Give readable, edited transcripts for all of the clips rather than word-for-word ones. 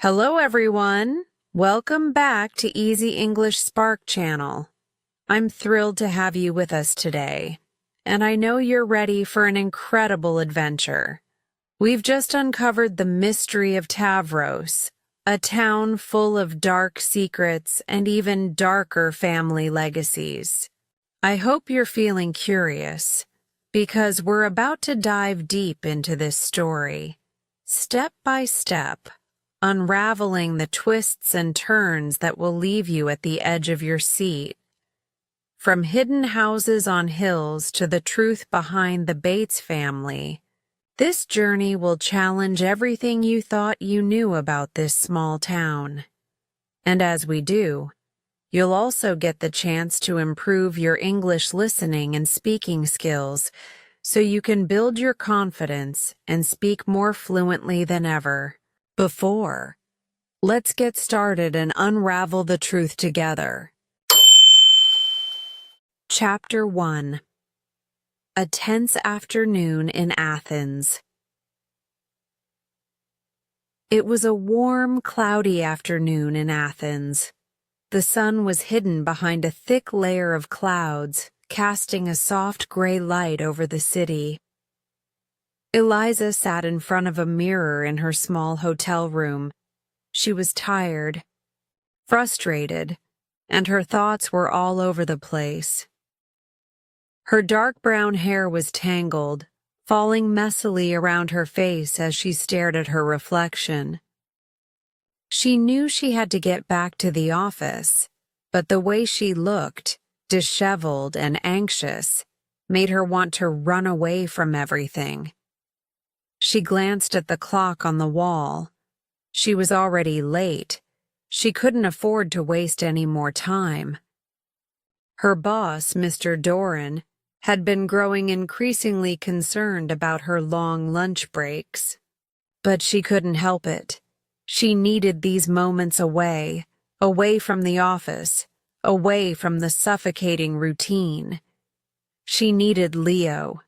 Hello, everyone. Welcome back to Easy English Spark Channel. I'm thrilled to have you with us today, and I know you're ready for an incredible adventure. We've just uncovered the mystery of Tavros, a town full of dark secrets and even darker family legacies. I hope you're feeling curious, because we're about to dive deep into this story, step by step, unraveling the twists and turns that will leave you at the edge of your seat. From hidden houses on hills to the truth behind the Bates family, this journey will challenge everything you thought you knew about this small town. And as we do, you'll also get the chance to improve your English listening and speaking skills so you can build your confidence and speak more fluently than ever before. Let's get started and unravel the truth together. Chapter 1. A tense afternoon in Athens. It was a warm, cloudy afternoon in Athens. The sun was hidden behind a thick layer of clouds, casting a soft gray light over the city. Eliza sat in front of a mirror in her small hotel room. She was tired, frustrated, and her thoughts were all over the place. Her dark brown hair was tangled, falling messily around her face as she stared at her reflection. She knew she had to get back to the office, but the way she looked, disheveled and anxious, made her want to run away from everything. She glanced at the clock on the wall. She was already late. She couldn't afford to waste any more time. Her boss, Mr. Doran, had been growing increasingly concerned about her long lunch breaks. But she couldn't help it. She needed these moments away from the office, away from the suffocating routine. She needed Leo.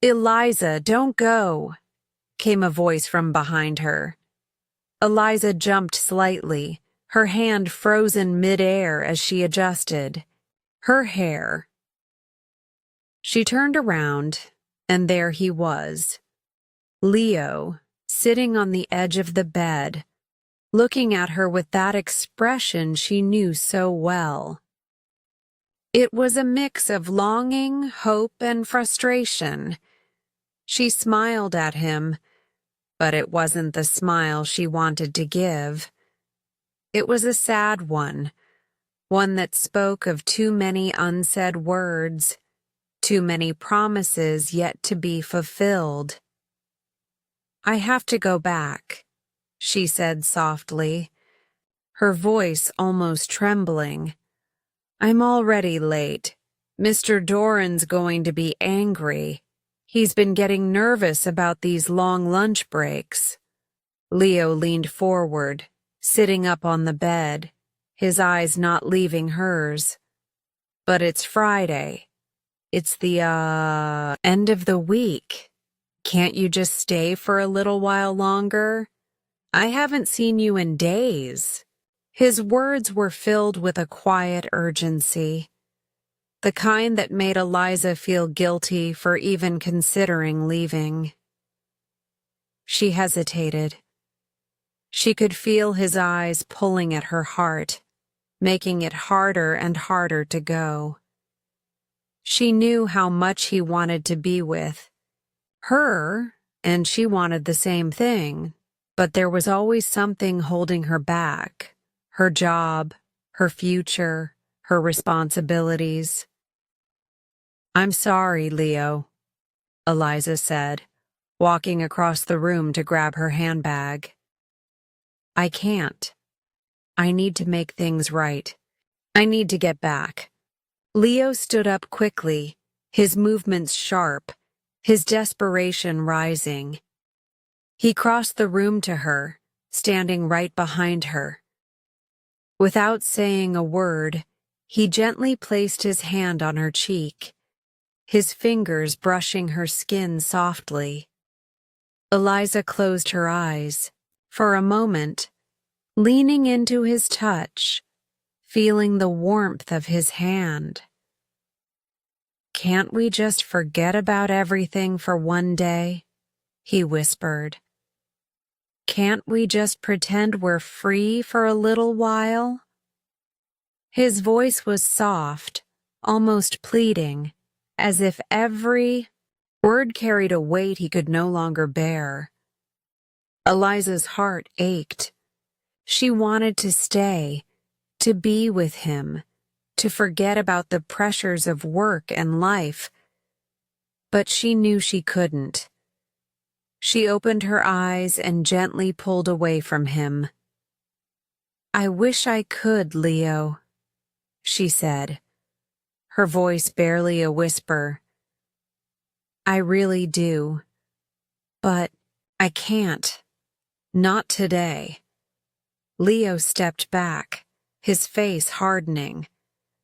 "Eliza, don't go," came a voice from behind her. Eliza jumped slightly, her hand frozen mid-air as she adjusted her hair. She turned around, and there he was, Leo, sitting on the edge of the bed, looking at her with that expression she knew so well. It was a mix of longing, hope, and frustration. She smiled at him, but it wasn't the smile she wanted to give. It was a sad one that spoke of too many unsaid words, too many promises yet to be fulfilled. "I have to go back," she said softly, her voice almost trembling. "I'm already late. Mr. Doran's going to be angry. He's been getting nervous about these long lunch breaks." Leo leaned forward, sitting up on the bed, his eyes not leaving hers. "But it's Friday. It's the, end of the week. Can't you just stay for a little while longer? I haven't seen you in days." His words were filled with a quiet urgency, the kind that made Eliza feel guilty for even considering leaving. She hesitated. She could feel his eyes pulling at her heart, making it harder and harder to go. She knew how much he wanted to be with her, and she wanted the same thing, but there was always something holding her back: her job, her future, her responsibilities. "I'm sorry, Leo," Eliza said, walking across the room to grab her handbag. "I can't. I need to make things right. I need to get back." Leo stood up quickly, his movements sharp, his desperation rising. He crossed the room to her, standing right behind her. Without saying a word, he gently placed his hand on her cheek, his fingers brushing her skin softly. Eliza closed her eyes. For a moment, leaning into his touch, feeling the warmth of his hand. "Can't we just forget about everything for one day?" he whispered. "Can't we just pretend we're free for a little while?" His voice was soft, almost pleading, as if every word carried a weight he could no longer bear. Eliza's heart ached. She wanted to stay, to be with him, to forget about the pressures of work and life, but she knew she couldn't. She opened her eyes and gently pulled away from him. "I wish I could, Leo," she said, her voice barely a whisper. "I really do. But I can't. Not today." Leo stepped back, his face hardening,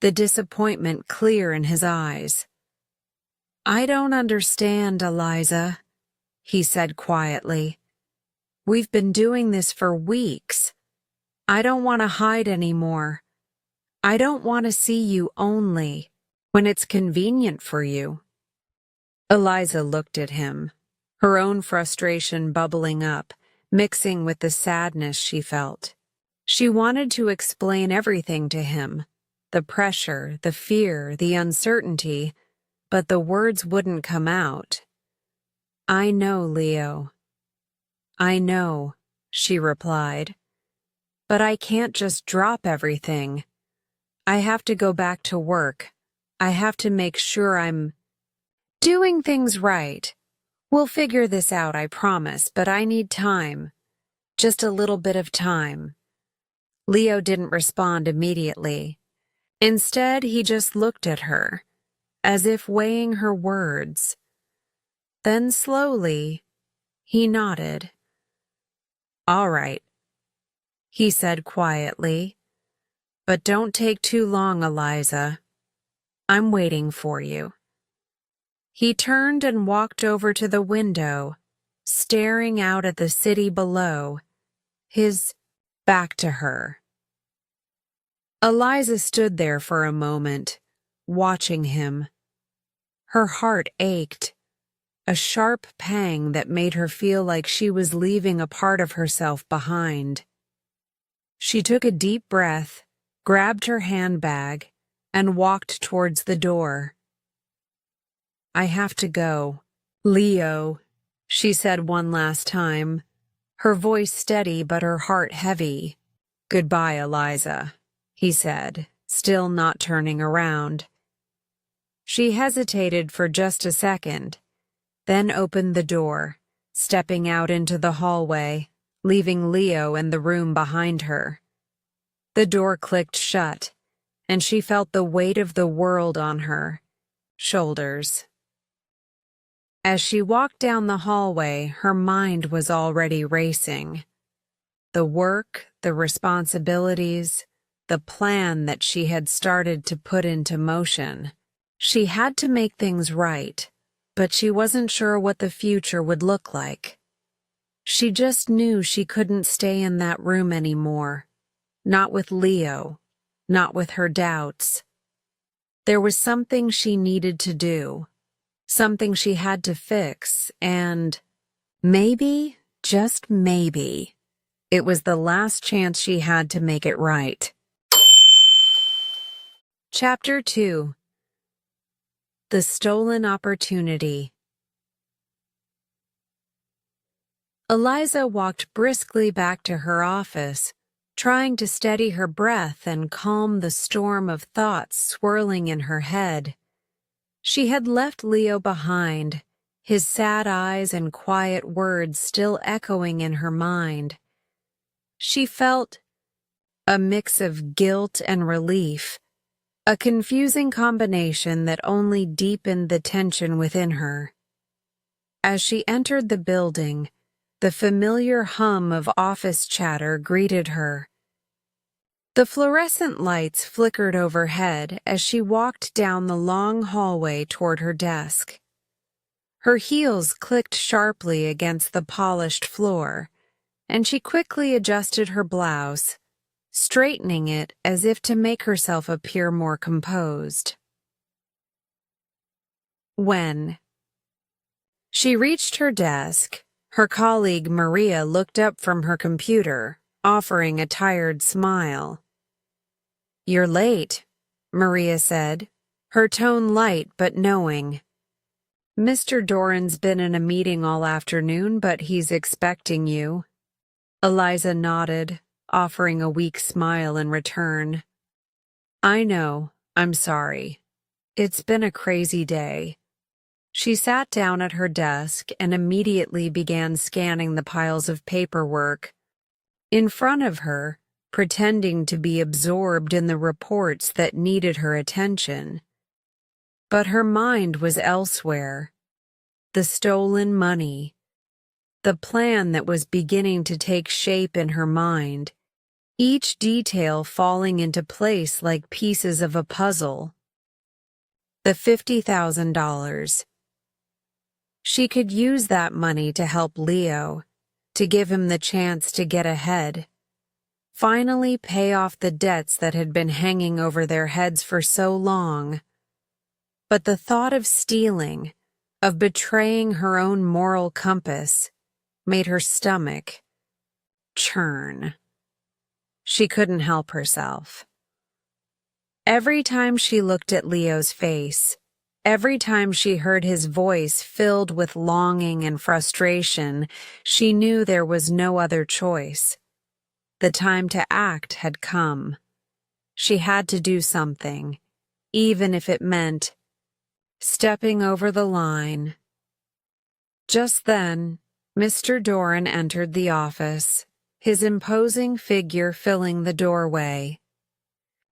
the disappointment clear in his eyes. "I don't understand, Eliza," he said quietly. "We've been doing this for weeks. I don't want to hide anymore. I don't want to see you only when it's convenient for you." Eliza looked at him, her own frustration bubbling up, mixing with the sadness she felt. She wanted to explain everything to him, the pressure, the fear, the uncertainty, but the words wouldn't come out. "I know, Leo. I know," she replied. "But I can't just drop everything. I have to go back to work. I have to make sure I'm doing things right. We'll figure this out, I promise, but I need time. Just a little bit of time." Leo didn't respond immediately. Instead, he just looked at her, as if weighing her words. Then slowly, he nodded. "All right," he said quietly. "But don't take too long, Eliza. I'm waiting for you." He turned and walked over to the window, staring out at the city below, his back to her. Eliza stood there for a moment, watching him. Her heart ached, a sharp pang that made her feel like she was leaving a part of herself behind. She took a deep breath, grabbed her handbag, and walked towards the door. "I have to go, Leo," she said one last time, her voice steady but her heart heavy. "Goodbye, Eliza," he said, still not turning around. She hesitated for just a second, then opened the door, stepping out into the hallway, leaving Leo and the room behind her. The door clicked shut, and she felt the weight of the world on her shoulders. As she walked down the hallway, her mind was already racing. The work, the responsibilities, the plan that she had started to put into motion. She had to make things right, but she wasn't sure what the future would look like. She just knew she couldn't stay in that room anymore. Not with Leo, not with her doubts. There was something she needed to do, something she had to fix, and maybe, just maybe, it was the last chance she had to make it right. Chapter 2. The Stolen Opportunity. Eliza walked briskly back to her office, trying to steady her breath and calm the storm of thoughts swirling in her head. She had left Leo behind, his sad eyes and quiet words still echoing in her mind. She felt a mix of guilt and relief, a confusing combination that only deepened the tension within her. As she entered the building, the familiar hum of office chatter greeted her. The fluorescent lights flickered overhead as she walked down the long hallway toward her desk. Her heels clicked sharply against the polished floor, and she quickly adjusted her blouse, straightening it as if to make herself appear more composed. When she reached her desk, her colleague Maria looked up from her computer, offering a tired smile. "You're late," Maria said, her tone light but knowing. "Mr. Doran's been in a meeting all afternoon, but he's expecting you." Eliza nodded, offering a weak smile in return. "I know, I'm sorry. It's been a crazy day." She sat down at her desk and immediately began scanning the piles of paperwork in front of her, pretending to be absorbed in the reports that needed her attention. But her mind was elsewhere. The stolen money, the plan that was beginning to take shape in her mind, each detail falling into place like pieces of a puzzle. The $50,000. She could use that money to help Leo, to give him the chance to get ahead, finally pay off the debts that had been hanging over their heads for so long. But the thought of stealing, of betraying her own moral compass, made her stomach churn. She couldn't help herself. Every time she looked at Leo's face, every time she heard his voice filled with longing and frustration, she knew there was no other choice. The time to act had come. She had to do something, even if it meant stepping over the line. Just then, Mr. Doran entered the office, his imposing figure filling the doorway.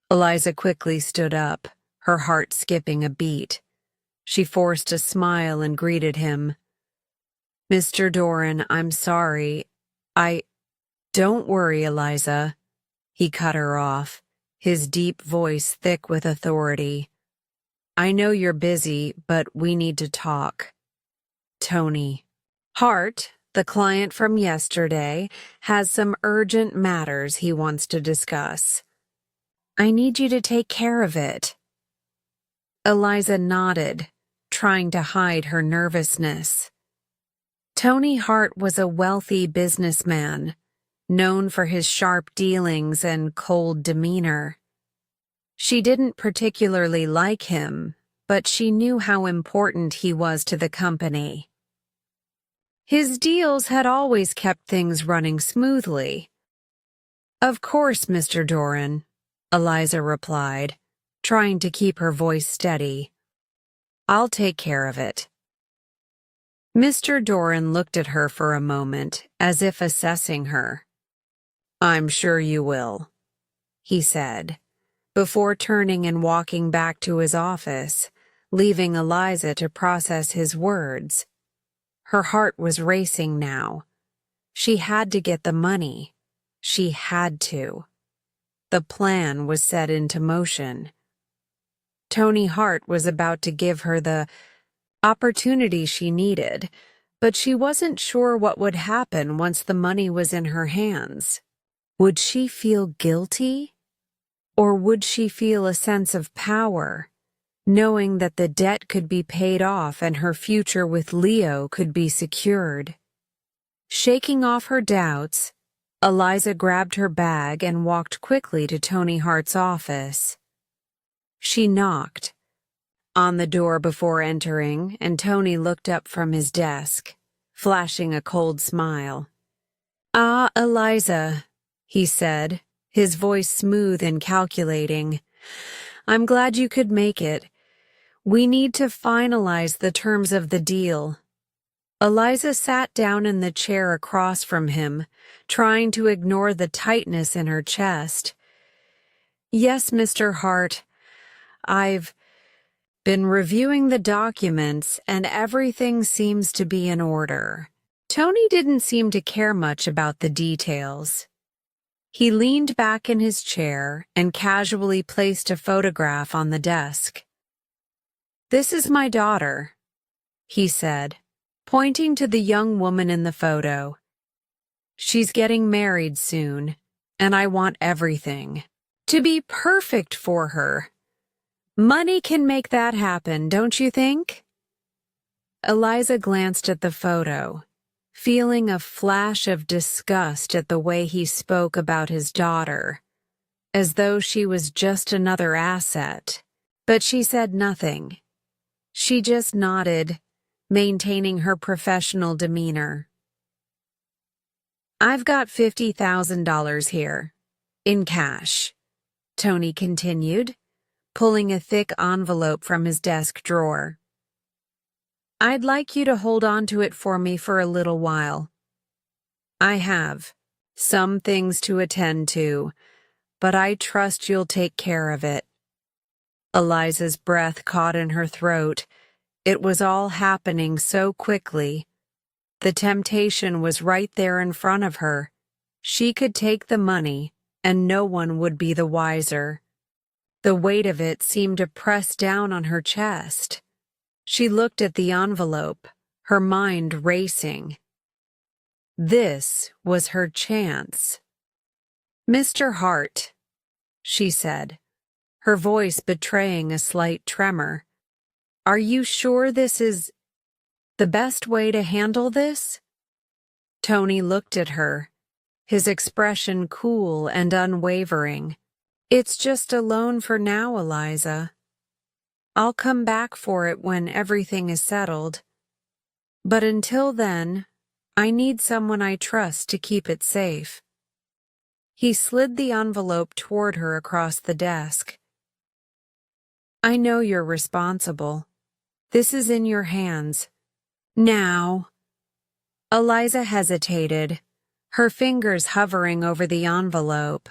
Eliza quickly stood up, her heart skipping a beat. She forced a smile and greeted him. "Mr. Doran, I'm sorry. Don't worry, Eliza." He cut her off, his deep voice thick with authority. "I know you're busy, but we need to talk. Tony Hart, the client from yesterday, has some urgent matters he wants to discuss. I need you to take care of it." Eliza nodded, trying to hide her nervousness. Tony Hart was a wealthy businessman, known for his sharp dealings and cold demeanor. She didn't particularly like him, but she knew how important he was to the company. His deals had always kept things running smoothly. "Of course, Mr. Doran," Eliza replied, trying to keep her voice steady. "I'll take care of it." Mr. Doran looked at her for a moment, as if assessing her. "I'm sure you will," he said, before turning and walking back to his office, leaving Eliza to process his words. Her heart was racing now. She had to get the money. She had to. The plan was set into motion. Tony Hart was about to give her the opportunity she needed, but she wasn't sure what would happen once the money was in her hands. Would she feel guilty? Or would she feel a sense of power, knowing that the debt could be paid off and her future with Leo could be secured? Shaking off her doubts, Eliza grabbed her bag and walked quickly to Tony Hart's office. She knocked on the door before entering, and Tony looked up from his desk, flashing a cold smile. "Ah, Eliza," he said, his voice smooth and calculating. "I'm glad you could make it. We need to finalize the terms of the deal." Eliza sat down in the chair across from him, trying to ignore the tightness in her chest. "Yes, Mr. Hart. I've been reviewing the documents, and everything seems to be in order." Tony didn't seem to care much about the details. He leaned back in his chair and casually placed a photograph on the desk. "This is my daughter," he said, pointing to the young woman in the photo. She's getting married soon, and I want everything to be perfect for her. Money can make that happen, don't you think? Eliza glanced at the photo, feeling a flash of disgust at the way he spoke about his daughter, as though she was just another asset. But she said nothing. She just nodded, maintaining her professional demeanor. I've got $50,000 here, in cash, Tony continued, pulling a thick envelope from his desk drawer. I'd like you to hold on to it for me for a little while. I have some things to attend to, but I trust you'll take care of it. Eliza's breath caught in her throat. It was all happening so quickly. The temptation was right there in front of her. She could take the money, and no one would be the wiser. The weight of it seemed to press down on her chest. She looked at the envelope, her mind racing. This was her chance. Mr. Hart, she said, her voice betraying a slight tremor. Are you sure this is the best way to handle this? Tony looked at her, his expression cool and unwavering. It's just a loan for now, Eliza. I'll come back for it when everything is settled. But until then, I need someone I trust to keep it safe. He slid the envelope toward her across the desk. I know you're responsible. This is in your hands. Now. Eliza hesitated, her fingers hovering over the envelope.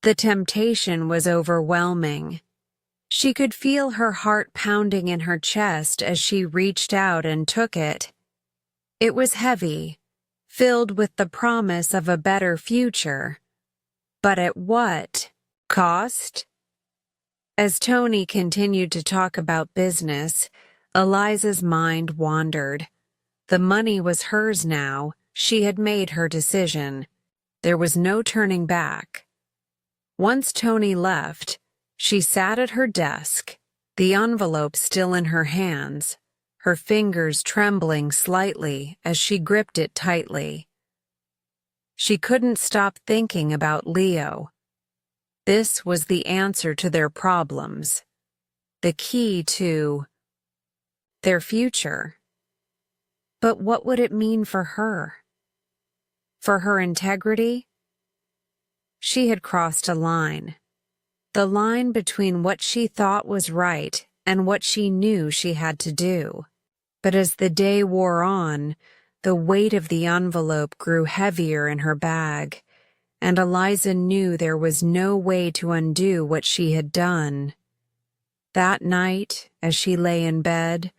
The temptation was overwhelming. She could feel her heart pounding in her chest as she reached out and took it. It was heavy, filled with the promise of a better future. But at what cost? As Tony continued to talk about business, Eliza's mind wandered. The money was hers now. She had made her decision. There was no turning back. Once Tony left, she sat at her desk, the envelope still in her hands, her fingers trembling slightly as she gripped it tightly. She couldn't stop thinking about Leo. This was the answer to their problems, the key to their future. But what would it mean for her? For her integrity? She had crossed a line. The line between what she thought was right and what she knew she had to do. But as the day wore on, the weight of the envelope grew heavier in her bag, and Eliza knew there was no way to undo what she had done. That night, as she lay in bed,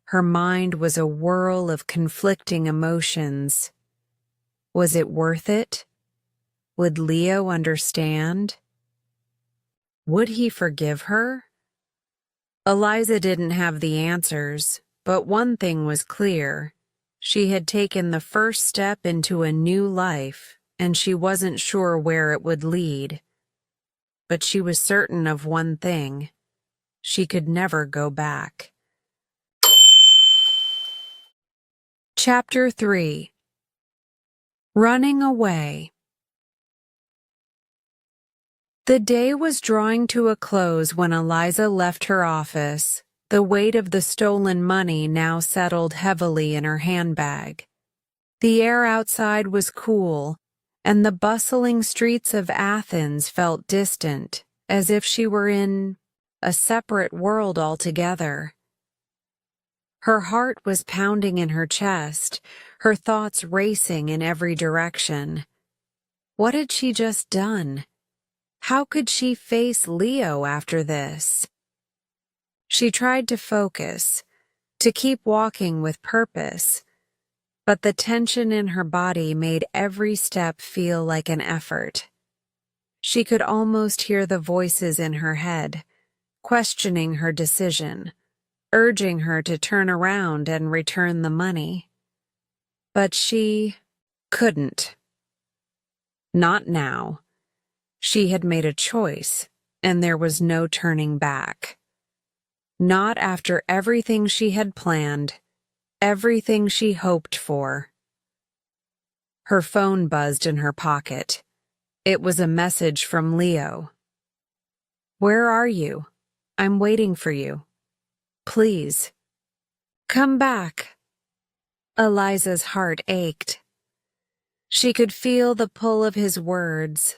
her mind was a whirl of conflicting emotions. Was it worth it? Would Leo understand? Would he forgive her? Eliza didn't have the answers, but one thing was clear. She had taken the first step into a new life, and she wasn't sure where it would lead. But she was certain of one thing. She could never go back. Chapter 3. Running Away. The day was drawing to a close when Eliza left her office. The weight of the stolen money now settled heavily in her handbag. The air outside was cool, and the bustling streets of Athens felt distant, as if she were in a separate world altogether. Her heart was pounding in her chest, her thoughts racing in every direction. What had she just done? How could she face Leo after this? She tried to focus, to keep walking with purpose, but the tension in her body made every step feel like an effort. She could almost hear the voices in her head, questioning her decision, urging her to turn around and return the money. But she couldn't. Not now. She had made a choice, and there was no turning back. Not after everything she had planned, everything she hoped for. Her phone buzzed in her pocket. It was a message from Leo. "Where are you? I'm waiting for you. Please. Come back." Eliza's heart ached. She could feel the pull of his words,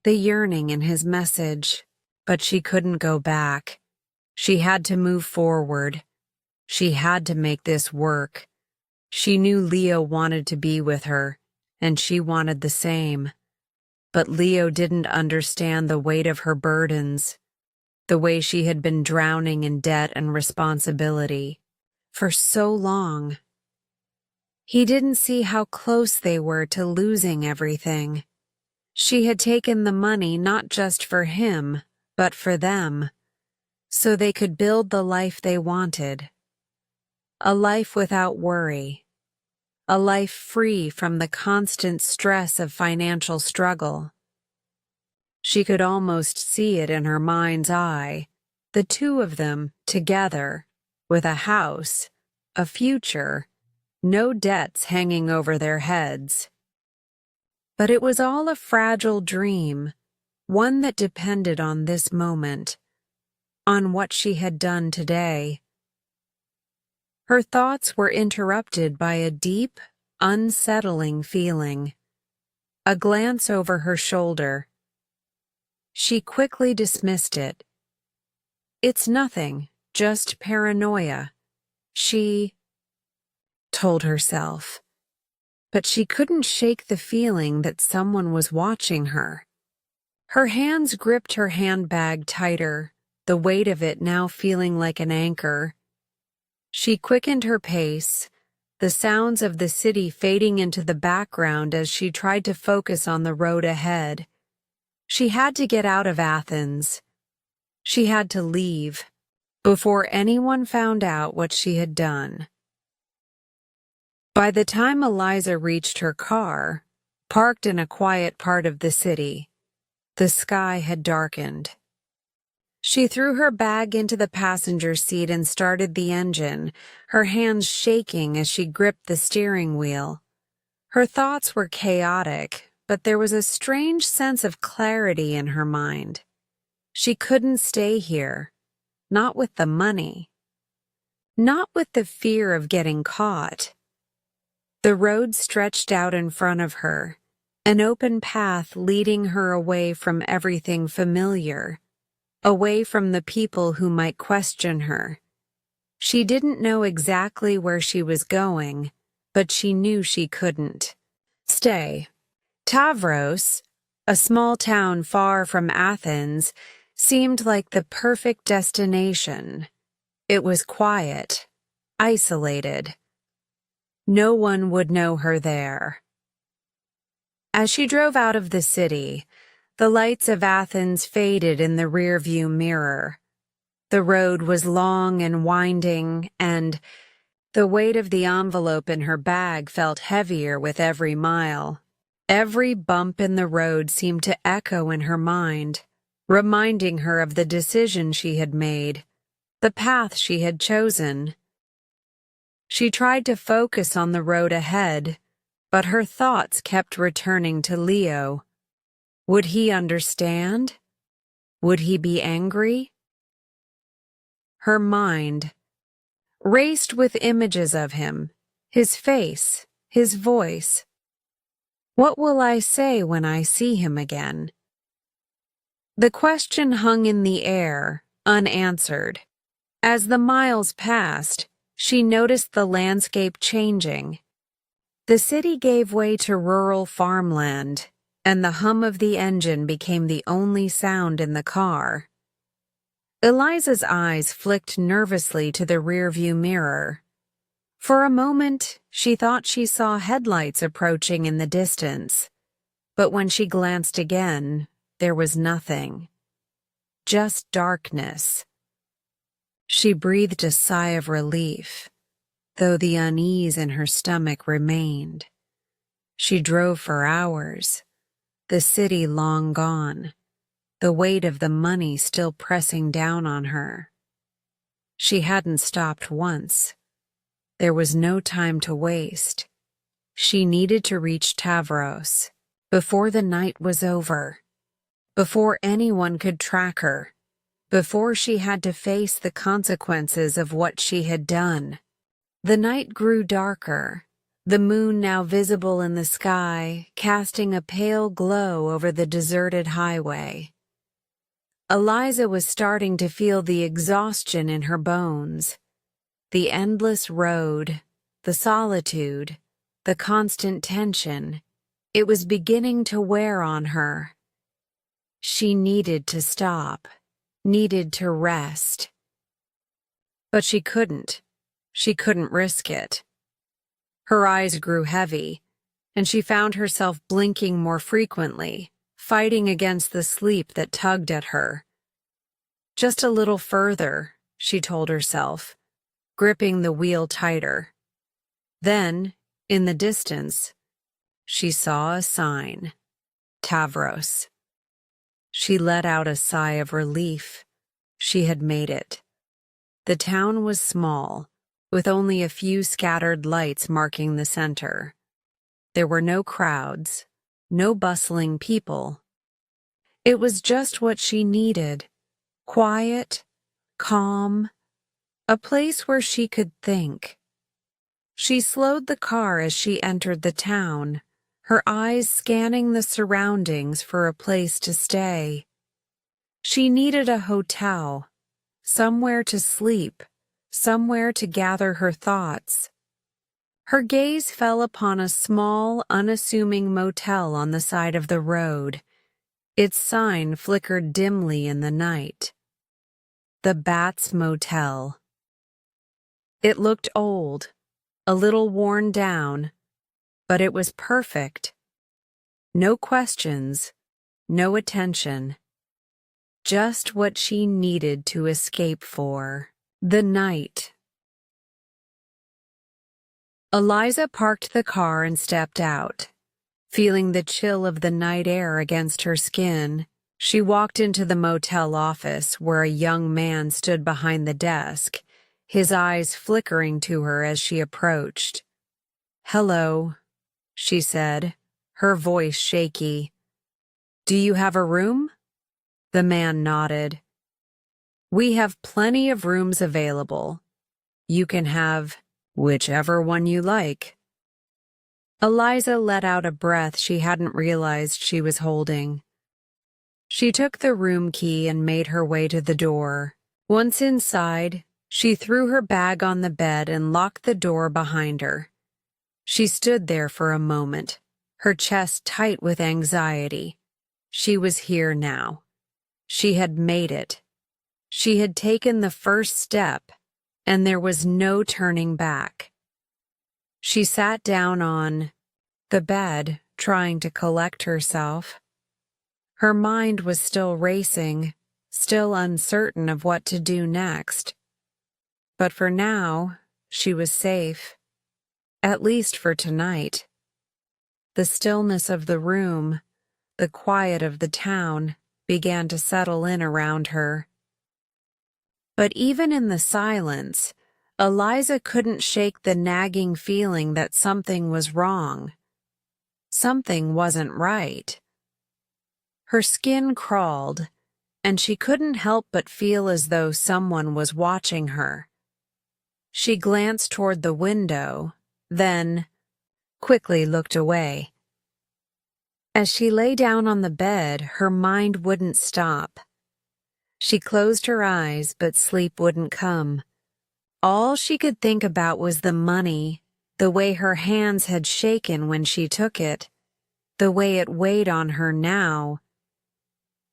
the yearning in his message, but she couldn't go back. She had to move forward. She had to make this work. She knew Leo wanted to be with her, and she wanted the same. But Leo didn't understand the weight of her burdens, the way she had been drowning in debt and responsibility for so long. He didn't see how close they were to losing everything. She had taken the money not just for him, but for them, so they could build the life they wanted. A life without worry. A life free from the constant stress of financial struggle. She could almost see it in her mind's eye, the two of them together, with a house, a future, no debts hanging over their heads. But it was all a fragile dream, one that depended on this moment, on what she had done today. Her thoughts were interrupted by a deep, unsettling feeling. A glance over her shoulder. She quickly dismissed it. "It's nothing, just paranoia," she told herself. But she couldn't shake the feeling that someone was watching her. Her hands gripped her handbag tighter, the weight of it now feeling like an anchor. She quickened her pace, the sounds of the city fading into the background as she tried to focus on the road ahead. She had to get out of Athens. She had to leave, before anyone found out what she had done. By the time Eliza reached her car, parked in a quiet part of the city, the sky had darkened. She threw her bag into the passenger seat and started the engine, her hands shaking as she gripped the steering wheel. Her thoughts were chaotic, but there was a strange sense of clarity in her mind. She couldn't stay here, not with the money, not with the fear of getting caught. The road stretched out in front of her, an open path leading her away from everything familiar, away from the people who might question her. She didn't know exactly where she was going, but she knew she couldn't stay. Tavros, a small town far from Athens, seemed like the perfect destination. It was quiet, isolated. No one would know her there. As she drove out of the city, the lights of Athens faded in the rearview mirror. The road was long and winding, and the weight of the envelope in her bag felt heavier with every mile. Every bump in the road seemed to echo in her mind, reminding her of the decision she had made, the path she had chosen. She tried to focus on the road ahead, but her thoughts kept returning to Leo. Would he understand? Would he be angry? Her mind raced with images of him, his face, his voice. What will I say when I see him again? The question hung in the air, unanswered. As the miles passed, she noticed the landscape changing. The city gave way to rural farmland, and the hum of the engine became the only sound in the car. Eliza's eyes flicked nervously to the rearview mirror. For a moment, she thought she saw headlights approaching in the distance, but when she glanced again, there was nothing. Just darkness. She breathed a sigh of relief, though the unease in her stomach remained. She drove for hours. the city long gone, the weight of the money still pressing down on her. She hadn't stopped once. There was no time to waste. She needed to reach Tavros before the night was over, before anyone could track her, before she had to face the consequences of what she had done. The night grew darker, the moon now visible in the sky, casting a pale glow over the deserted highway. Eliza was starting to feel the exhaustion in her bones. The endless road, the solitude, the constant tension, it was beginning to wear on her. She needed to stop, needed to rest. But she couldn't. She couldn't risk it. Her eyes grew heavy, and she found herself blinking more frequently, fighting against the sleep that tugged at her. Just a little further, she told herself, gripping the wheel tighter. Then, in the distance, she saw a sign, Tavros. She let out a sigh of relief. She had made it. The town was small, with only a few scattered lights marking the center. There were no crowds, no bustling people. It was just what she needed, quiet, calm, a place where she could think. She slowed the car as she entered the town, her eyes scanning the surroundings for a place to stay. She needed a hotel, somewhere to sleep, somewhere to gather her thoughts. Her gaze fell upon a small, unassuming motel on the side of the road. Its sign flickered dimly in the night. The Bats Motel. It looked old, a little worn down, but it was perfect. No questions, no attention. Just what she needed to escape for. The night. Eliza parked the car and stepped out. Feeling the chill of the night air against her skin, she walked into the motel office where a young man stood behind the desk, his eyes flickering to her as she approached. "Hello," she said, her voice shaky. "Do you have a room?" The man nodded. "We have plenty of rooms available. You can have whichever one you like." Eliza let out a breath she hadn't realized she was holding. She took the room key and made her way to the door. Once inside, she threw her bag on the bed and locked the door behind her. She stood there for a moment, her chest tight with anxiety. She was here now. She had made it. She had taken the first step, and there was no turning back. She sat down on the bed, trying to collect herself. Her mind was still racing, still uncertain of what to do next. But for now, she was safe, at least for tonight. The stillness of the room, the quiet of the town, began to settle in around her. But even in the silence, Eliza couldn't shake the nagging feeling that something was wrong. Something wasn't right. Her skin crawled, and she couldn't help but feel as though someone was watching her. She glanced toward the window, then quickly looked away. As she lay down on the bed, her mind wouldn't stop. She closed her eyes, but sleep wouldn't come. All she could think about was the money, the way her hands had shaken when she took it, the way it weighed on her now.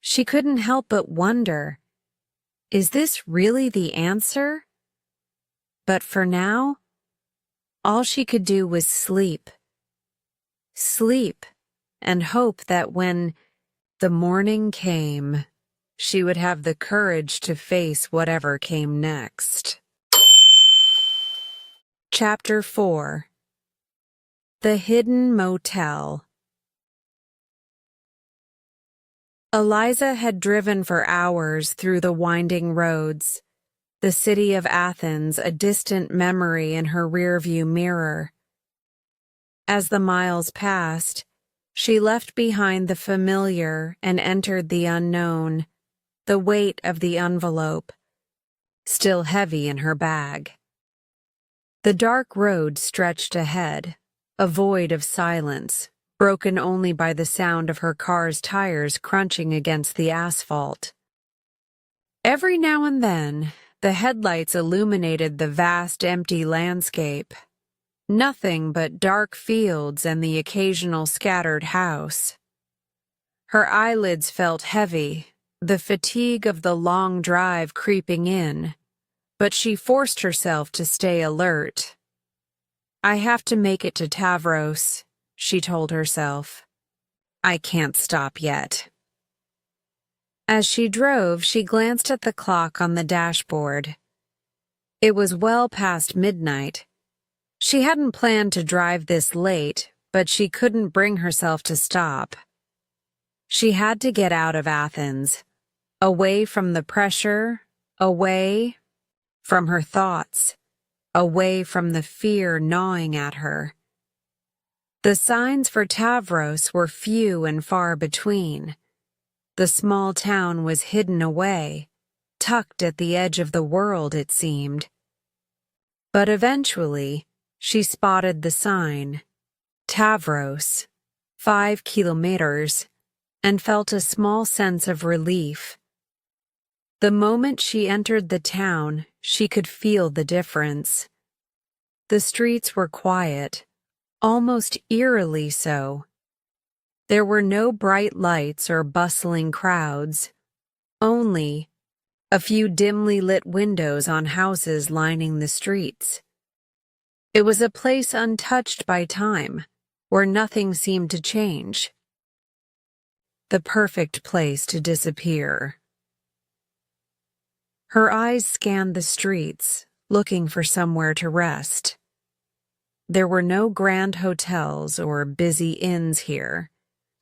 She couldn't help but wonder, is this really the answer? But for now, all she could do was sleep. Sleep, and hope that when the morning came, she would have the courage to face whatever came next. Chapter 4. The Hidden Motel. Eliza had driven for hours through the winding roads, the city of Athens a distant memory in her rearview mirror. As the miles passed, she left behind the familiar and entered the unknown, the weight of the envelope, still heavy in her bag. The dark road stretched ahead, a void of silence, broken only by the sound of her car's tires crunching against the asphalt. Every now and then, the headlights illuminated the vast empty landscape. Nothing but dark fields and the occasional scattered house. Her eyelids felt heavy, the fatigue of the long drive creeping in, but she forced herself to stay alert. "I have to make it to Tavros," she told herself. "I can't stop yet." As she drove, she glanced at the clock on the dashboard. It was well past midnight. She hadn't planned to drive this late, but she couldn't bring herself to stop. She had to get out of Athens, away from the pressure, away from her thoughts, away from the fear gnawing at her. The signs for Tavros were few and far between. The small town was hidden away, tucked at the edge of the world, it seemed. But eventually, she spotted the sign, Tavros, 5 kilometers, and felt a small sense of relief. The moment she entered the town, she could feel the difference. The streets were quiet, almost eerily so. There were no bright lights or bustling crowds, only a few dimly lit windows on houses lining the streets. It was a place untouched by time, where nothing seemed to change. The perfect place to disappear. Her eyes scanned the streets, looking for somewhere to rest. There were no grand hotels or busy inns here,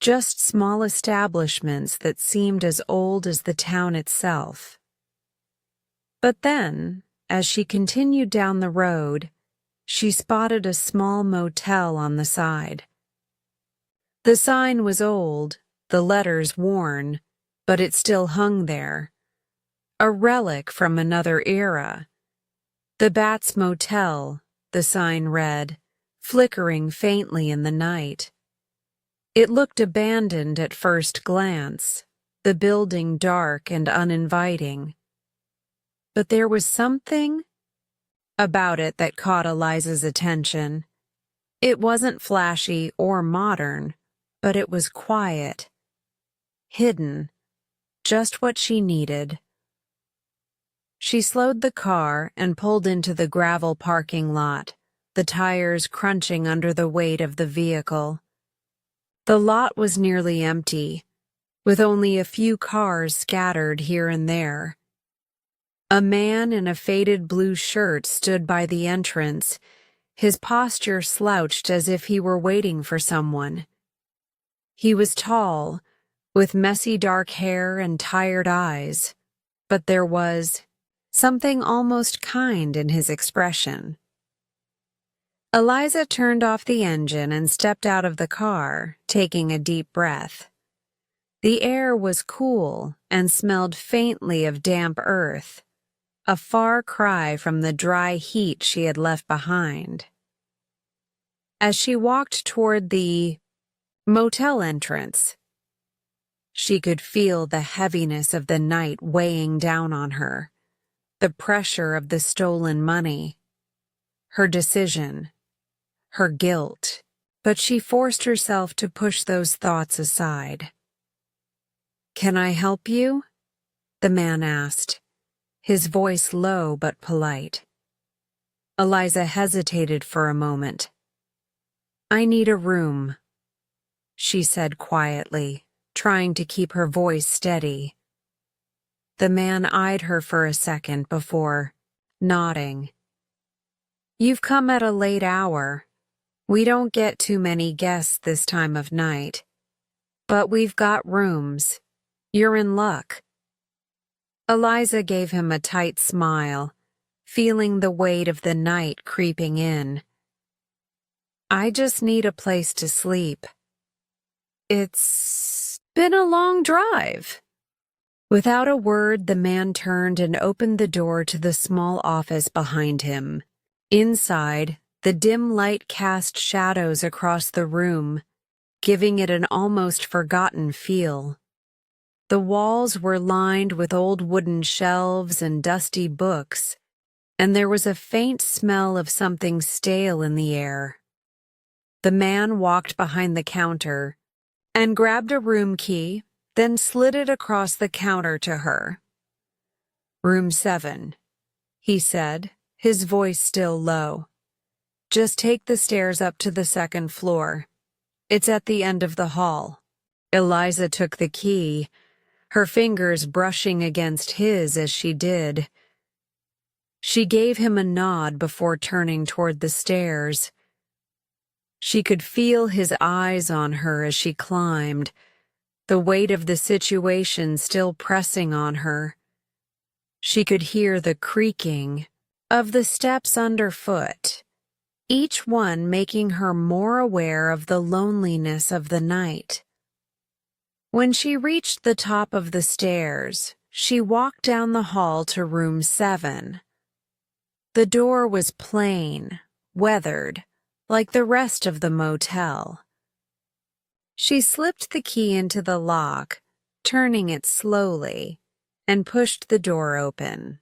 just small establishments that seemed as old as the town itself. But then, as she continued down the road, she spotted a small motel on the side. The sign was old, the letters worn, but it still hung there. A relic from another era. The Bats Motel, the sign read, flickering faintly in the night. It looked abandoned at first glance, the building dark and uninviting. But there was something about it that caught Eliza's attention. It wasn't flashy or modern, but it was quiet, hidden, just what she needed. She slowed the car and pulled into the gravel parking lot, the tires crunching under the weight of the vehicle. The lot was nearly empty, with only a few cars scattered here and there. A man in a faded blue shirt stood by the entrance, his posture slouched as if he were waiting for someone. He was tall, with messy dark hair and tired eyes, but there was something almost kind in his expression. Eliza turned off the engine and stepped out of the car, taking a deep breath. The air was cool and smelled faintly of damp earth, a far cry from the dry heat she had left behind. As she walked toward the motel entrance, she could feel the heaviness of the night weighing down on her, the pressure of the stolen money, her decision, her guilt, but she forced herself to push those thoughts aside. "Can I help you?" the man asked, his voice low but polite. Eliza hesitated for a moment. "I need a room," she said quietly, trying to keep her voice steady. The man eyed her for a second before nodding. "You've come at a late hour. We don't get too many guests this time of night. But we've got rooms. You're in luck. Eliza gave him a tight smile, feeling the weight of the night creeping in. I just need a place to sleep. It's been a long drive. Without a word, the man turned and opened the door to the small office behind him. Inside, the dim light cast shadows across the room, giving it an almost forgotten feel. The walls were lined with old wooden shelves and dusty books, and there was a faint smell of something stale in the air. The man walked behind the counter and grabbed a room key, then slid it across the counter to her. Room 7, he said, his voice still low. Just take the stairs up to the second floor. It's at the end of the hall. Eliza took the key, her fingers brushing against his as she did. She gave him a nod before turning toward the stairs. She could feel his eyes on her as she climbed, the weight of the situation still pressing on her. She could hear the creaking of the steps underfoot, each one making her more aware of the loneliness of the night. When she reached the top of the stairs, she walked down the hall to room 7. The door was plain, weathered, like the rest of the motel. She slipped the key into the lock, turning it slowly, and pushed the door open.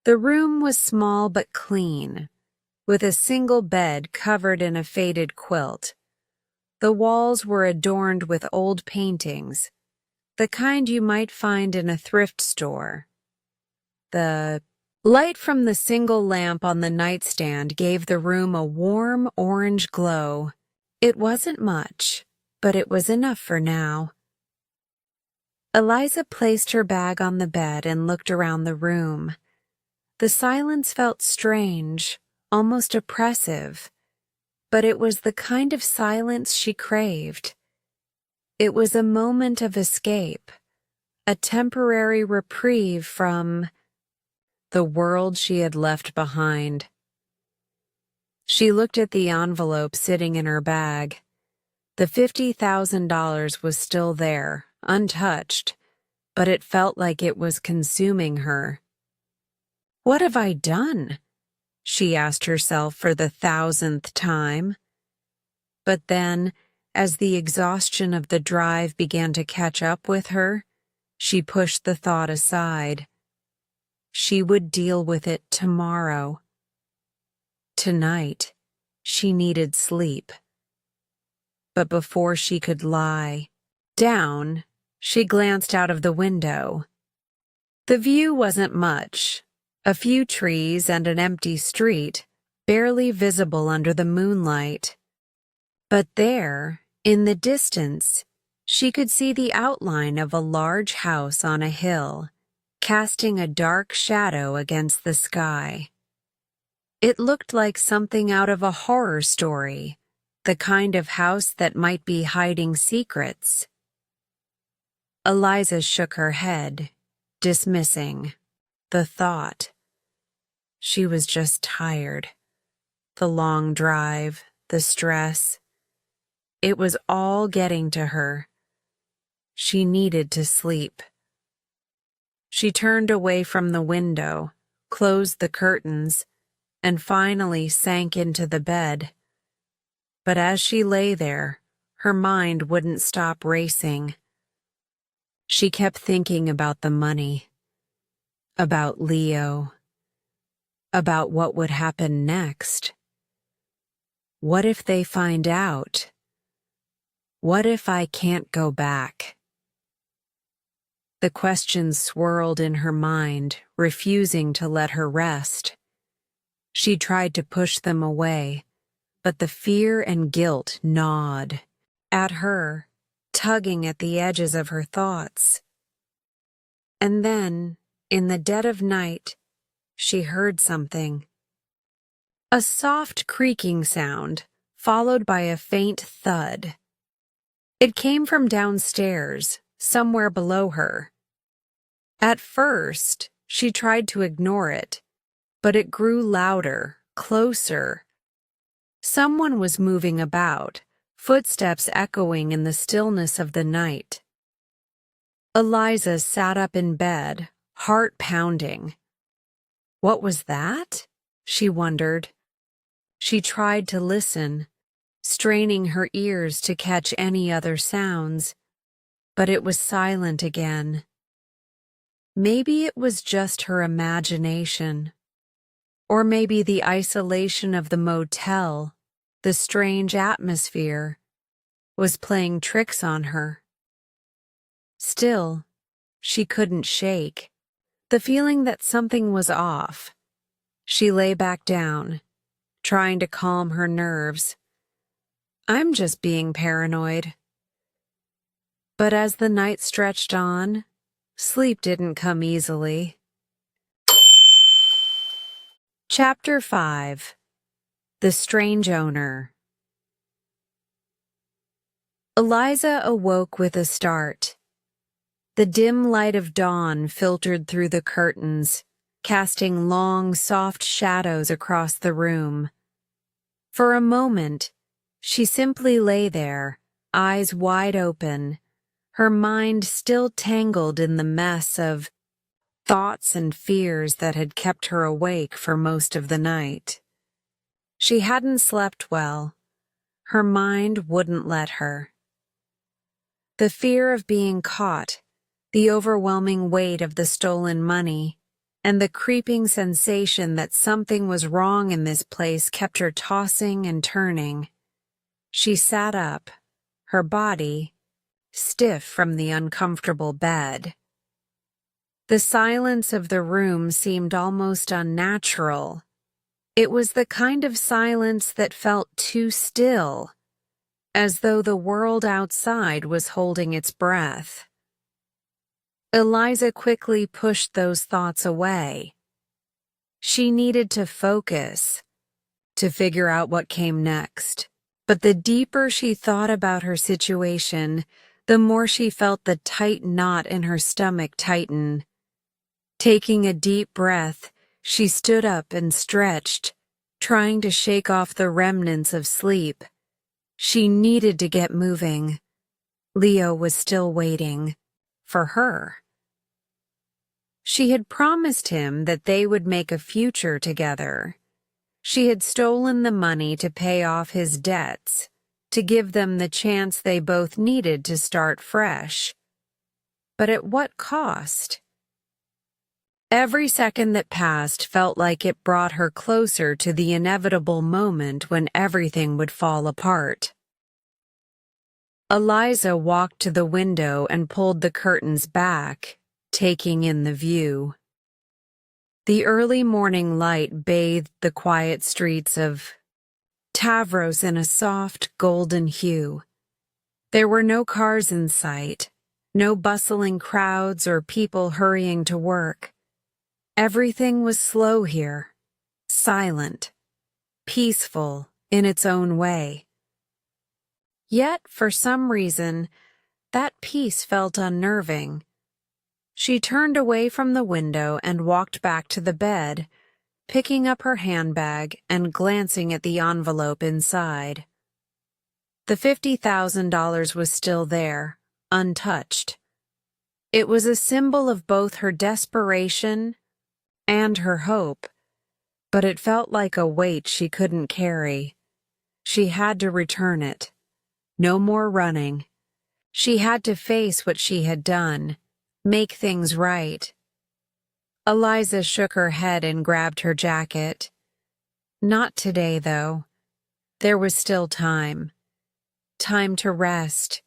The room was small but clean, with a single bed covered in a faded quilt. The walls were adorned with old paintings, the kind you might find in a thrift store. The light from the single lamp on the nightstand gave the room a warm orange glow. It wasn't much, but it was enough for now. Eliza placed her bag on the bed and looked around the room. The silence felt strange, almost oppressive, but it was the kind of silence she craved. It was a moment of escape, a temporary reprieve from the world she had left behind. She looked at the envelope sitting in her bag. The $50,000 was still there, untouched, but it felt like it was consuming her. What have I done? She asked herself for the 1,000th time. But then, as the exhaustion of the drive began to catch up with her, she pushed the thought aside. She would deal with it tomorrow. Tonight, she needed sleep. But before she could lie down, she glanced out of the window. The view wasn't much. A few trees and an empty street, barely visible under the moonlight. But there, in the distance, she could see the outline of a large house on a hill, casting a dark shadow against the sky. It looked like something out of a horror story, the kind of house that might be hiding secrets. Eliza shook her head, dismissing the thought. She was just tired. The long drive, the stress. It was all getting to her. She needed to sleep. She turned away from the window, closed the curtains, and finally sank into the bed. But as she lay there, her mind wouldn't stop racing. She kept thinking about the money, about Leo, about what would happen next. What if they find out? What if I can't go back? The questions swirled in her mind, refusing to let her rest. She tried to push them away, but the fear and guilt gnawed at her, tugging at the edges of her thoughts. And then, in the dead of night, she heard something. A soft creaking sound, followed by a faint thud. It came from downstairs, somewhere below her. At first, she tried to ignore it, but it grew louder, closer. Someone was moving about, footsteps echoing in the stillness of the night. Eliza sat up in bed, heart pounding. What was that? She wondered. She tried to listen, straining her ears to catch any other sounds, but it was silent again. Maybe it was just her imagination. Or maybe the isolation of the motel, the strange atmosphere, was playing tricks on her. Still, she couldn't shake the feeling that something was off. She lay back down, trying to calm her nerves. I'm just being paranoid. But as the night stretched on, sleep didn't come easily. Chapter 5. The Strange Owner. Eliza awoke with a start. The dim light of dawn filtered through the curtains, casting long, soft shadows across the room. For a moment, she simply lay there, eyes wide open, her mind still tangled in the mess of thoughts and fears that had kept her awake for most of the night. She hadn't slept well. Her mind wouldn't let her. The fear of being caught, the overwhelming weight of the stolen money, and the creeping sensation that something was wrong in this place kept her tossing and turning. She sat up, her body stiff from the uncomfortable bed. The silence of the room seemed almost unnatural. It was the kind of silence that felt too still, as though the world outside was holding its breath. Eliza quickly pushed those thoughts away. She needed to focus, to figure out what came next. But the deeper she thought about her situation, the more she felt the tight knot in her stomach tighten. Taking a deep breath, she stood up and stretched, trying to shake off the remnants of sleep. She needed to get moving. Leo was still waiting. For her. She had promised him that they would make a future together. She had stolen the money to pay off his debts, to give them the chance they both needed to start fresh. But at what cost? Every second that passed felt like it brought her closer to the inevitable moment when everything would fall apart. Eliza walked to the window and pulled the curtains back, taking in the view. The early morning light bathed the quiet streets of Tavros in a soft, golden hue. There were no cars in sight, no bustling crowds or people hurrying to work. Everything was slow here, silent, peaceful in its own way. Yet, for some reason, that peace felt unnerving. She turned away from the window and walked back to the bed, picking up her handbag and glancing at the envelope inside. The $50,000 was still there, untouched. It was a symbol of both her desperation and her hope, but it felt like a weight she couldn't carry. She had to return it. No more running. She had to face what she had done, make things right. Eliza shook her head and grabbed her jacket. Not today, though. There was still time. Time to rest,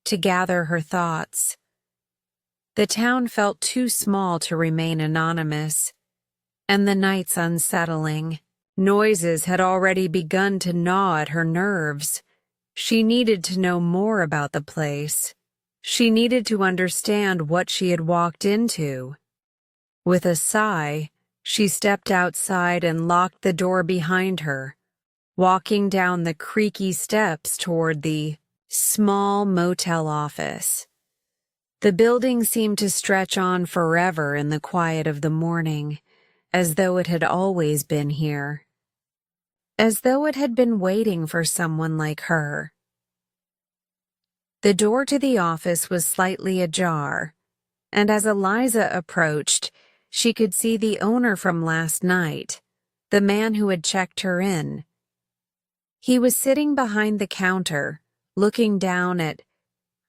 to gather her thoughts. The town felt too small to remain anonymous, and the nights unsettling. Noises had already begun to gnaw at her nerves. She needed to know more about the place. She needed to understand what she had walked into. With a sigh, she stepped outside and locked the door behind her, walking down the creaky steps toward the small motel office. The building seemed to stretch on forever in the quiet of the morning, as though it had always been here. As though it had been waiting for someone like her. The door to the office was slightly ajar, and as Eliza approached, she could see the owner from last night, the man who had checked her in. He was sitting behind the counter, looking down at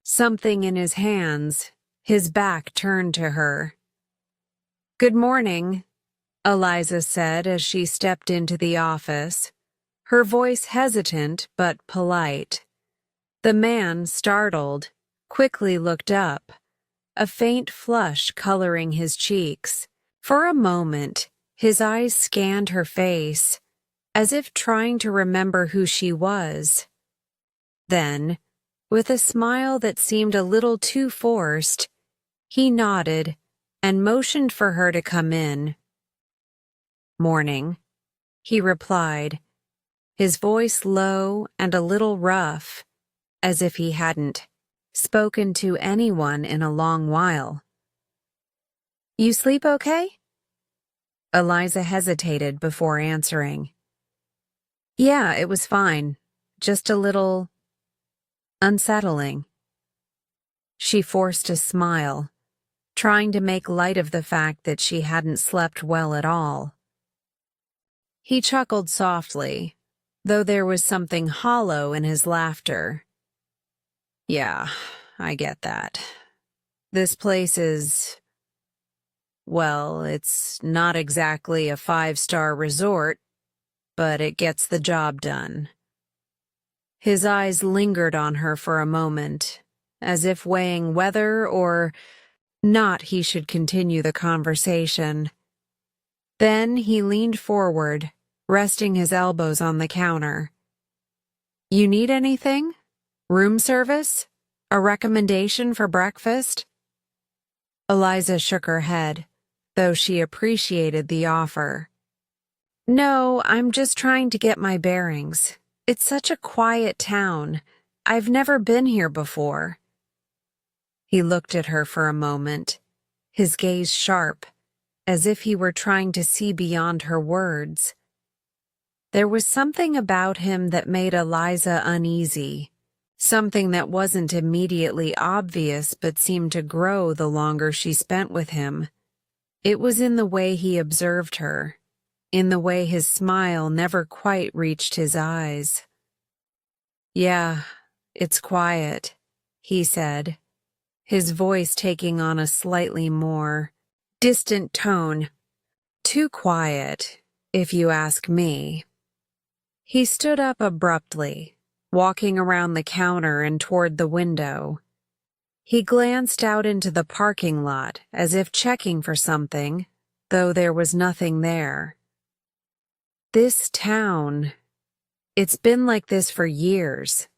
something in his hands, his back turned to her. "Good morning," Eliza said as she stepped into the office, her voice hesitant but polite. The man, startled, quickly looked up, a faint flush coloring his cheeks. For a moment, his eyes scanned her face, as if trying to remember who she was. Then, with a smile that seemed a little too forced, he nodded and motioned for her to come in. "Morning," he replied, his voice low and a little rough, as if he hadn't spoken to anyone in a long while. "You sleep okay?" Eliza hesitated before answering. "Yeah, it was fine. Just a little unsettling." She forced a smile, trying to make light of the fact that she hadn't slept well at all. He chuckled softly, though there was something hollow in his laughter. "Yeah, I get that. This place is, well, it's not exactly a 5-star resort, but it gets the job done." His eyes lingered on her for a moment, as if weighing whether or not he should continue the conversation. Then he leaned forward, resting his elbows on the counter. "You need anything? Room service? A recommendation for breakfast?" Eliza shook her head, though she appreciated the offer. "No, I'm just trying to get my bearings. It's such a quiet town. I've never been here before." He looked at her for a moment, his gaze sharp, as if he were trying to see beyond her words. There was something about him that made Eliza uneasy, something that wasn't immediately obvious but seemed to grow the longer she spent with him. It was in the way he observed her, in the way his smile never quite reached his eyes. "Yeah, it's quiet," he said, his voice taking on a slightly more distant tone. "Too quiet, if you ask me." He stood up abruptly, walking around the counter and toward the window. He glanced out into the parking lot as if checking for something, though there was nothing there. "This town, it's been like this for years.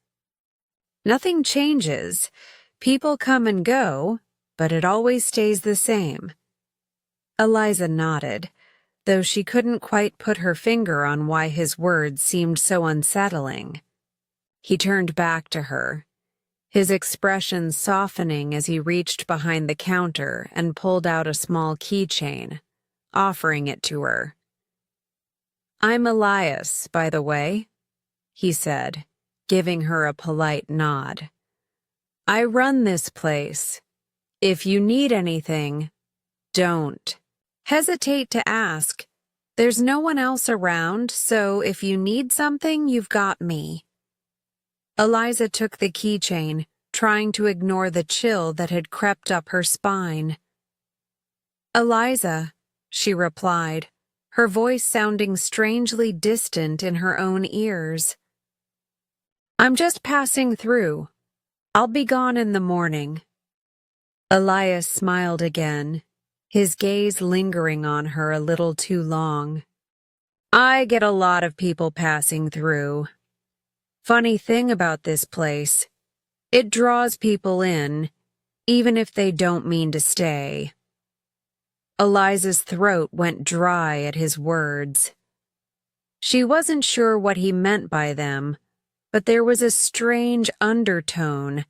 Nothing changes. People come and go, but it always stays the same." Eliza nodded, though she couldn't quite put her finger on why his words seemed so unsettling. He turned back to her, his expression softening as he reached behind the counter and pulled out a small keychain, offering it to her. "I'm Elias, by the way," he said, giving her a polite nod. "I run this place. If you need anything, don't hesitate to ask. There's no one else around, so if you need something, you've got me." Eliza took the keychain, trying to ignore the chill that had crept up her spine. "Eliza," she replied, her voice sounding strangely distant in her own ears. "I'm just passing through. I'll be gone in the morning." Elias smiled again, his gaze lingering on her a little too long. "I get a lot of people passing through. Funny thing about this place, it draws people in, even if they don't mean to stay." Eliza's throat went dry at his words. She wasn't sure what he meant by them, but there was a strange undertone,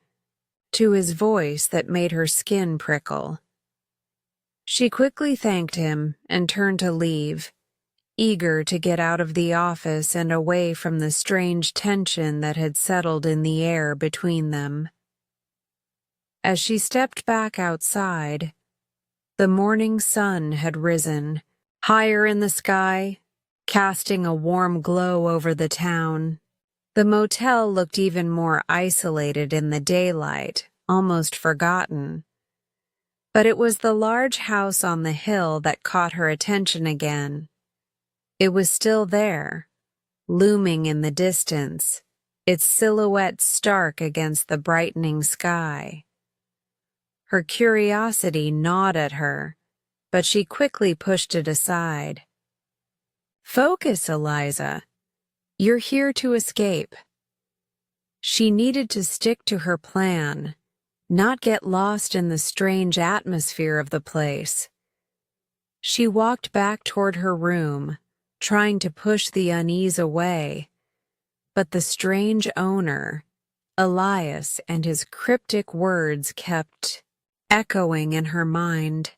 to his voice that made her skin prickle. She quickly thanked him and turned to leave, eager to get out of the office and away from the strange tension that had settled in the air between them. As she stepped back outside, the morning sun had risen, higher in the sky, casting a warm glow over the town. The motel looked even more isolated in the daylight, almost forgotten. But it was the large house on the hill that caught her attention again. It was still there, looming in the distance, its silhouette stark against the brightening sky. Her curiosity gnawed at her, but she quickly pushed it aside. "Focus, Eliza. You're here to escape." She needed to stick to her plan, not get lost in the strange atmosphere of the place. She walked back toward her room, trying to push the unease away, but the strange owner, Elias, and his cryptic words kept echoing in her mind.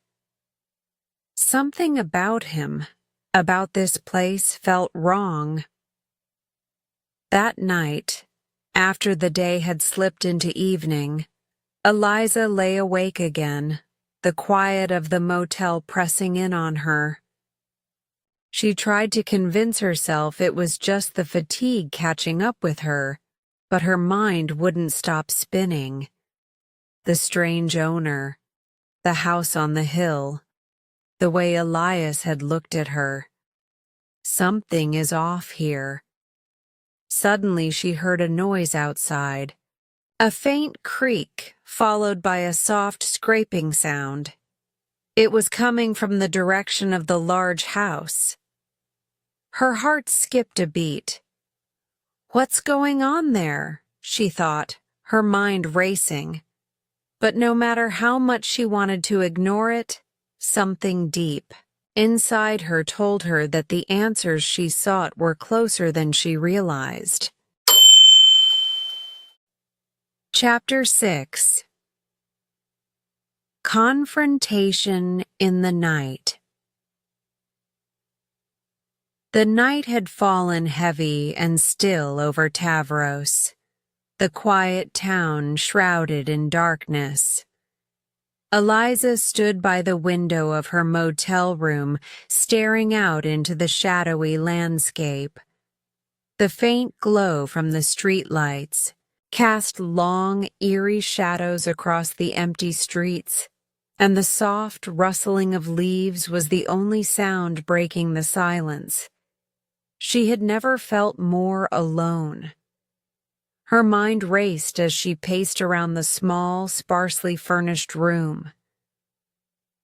Something about him, about this place, felt wrong. That night, after the day had slipped into evening, Eliza lay awake again, the quiet of the motel pressing in on her. She tried to convince herself it was just the fatigue catching up with her, but her mind wouldn't stop spinning. The strange owner, the house on the hill, the way Elias had looked at her. Something is off here. Suddenly she heard a noise outside, a faint creak followed by a soft scraping sound. It was coming from the direction of the large house. Her heart skipped a beat. "What's going on there?" she thought, her mind racing. But no matter how much she wanted to ignore it, something deep inside her told her that the answers she sought were closer than she realized. Chapter 6. Confrontation in the Night. The night had fallen heavy and still over Tavros, the quiet town shrouded in darkness. Eliza stood by the window of her motel room, staring out into the shadowy landscape. The faint glow from the streetlights cast long, eerie shadows across the empty streets, and the soft rustling of leaves was the only sound breaking the silence. She had never felt more alone. Her mind raced as she paced around the small, sparsely furnished room.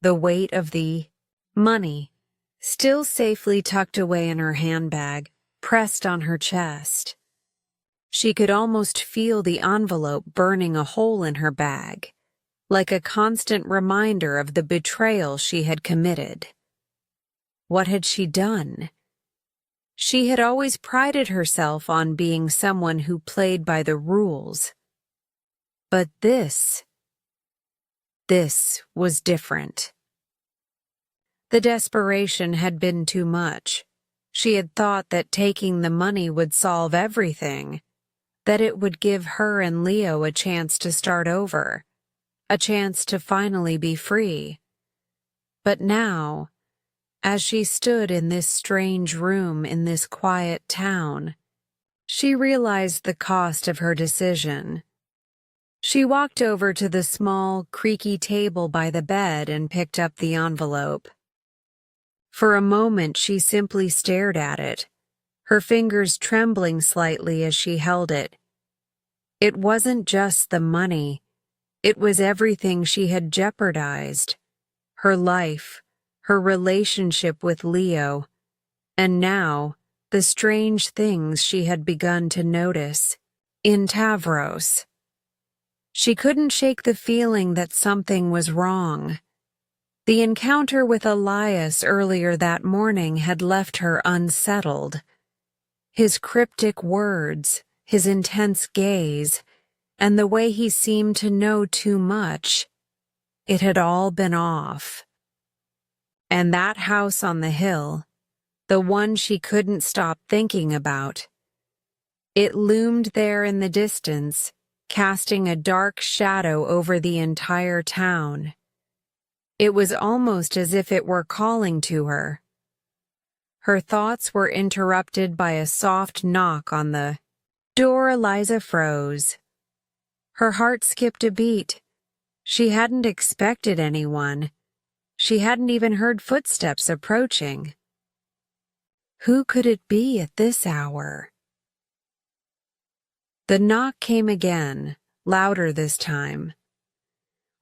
The weight of the money, still safely tucked away in her handbag, pressed on her chest. She could almost feel the envelope burning a hole in her bag, like a constant reminder of the betrayal she had committed. What had she done? She had always prided herself on being someone who played by the rules. But this was different. The desperation had been too much. She had thought that taking the money would solve everything, that it would give her and Leo a chance to start over, a chance to finally be free. But now, as she stood in this strange room in this quiet town, she realized the cost of her decision. She walked over to the small, creaky table by the bed and picked up the envelope. For a moment she simply stared at it, her fingers trembling slightly as she held it. It wasn't just the money, it was everything she had jeopardized. Her life, her relationship with Leo, and now the strange things she had begun to notice in Tavros. She couldn't shake the feeling that something was wrong. The encounter with Elias earlier that morning had left her unsettled. His cryptic words, his intense gaze, and the way he seemed to know too much. It had all been off. And that house on the hill, the one she couldn't stop thinking about, it loomed there in the distance, casting a dark shadow over the entire town. It was almost as if it were calling to her. Her thoughts were interrupted by a soft knock on the door. Eliza froze. Her heart skipped a beat. She hadn't expected anyone. She hadn't even heard footsteps approaching. Who could it be at this hour? The knock came again, louder this time.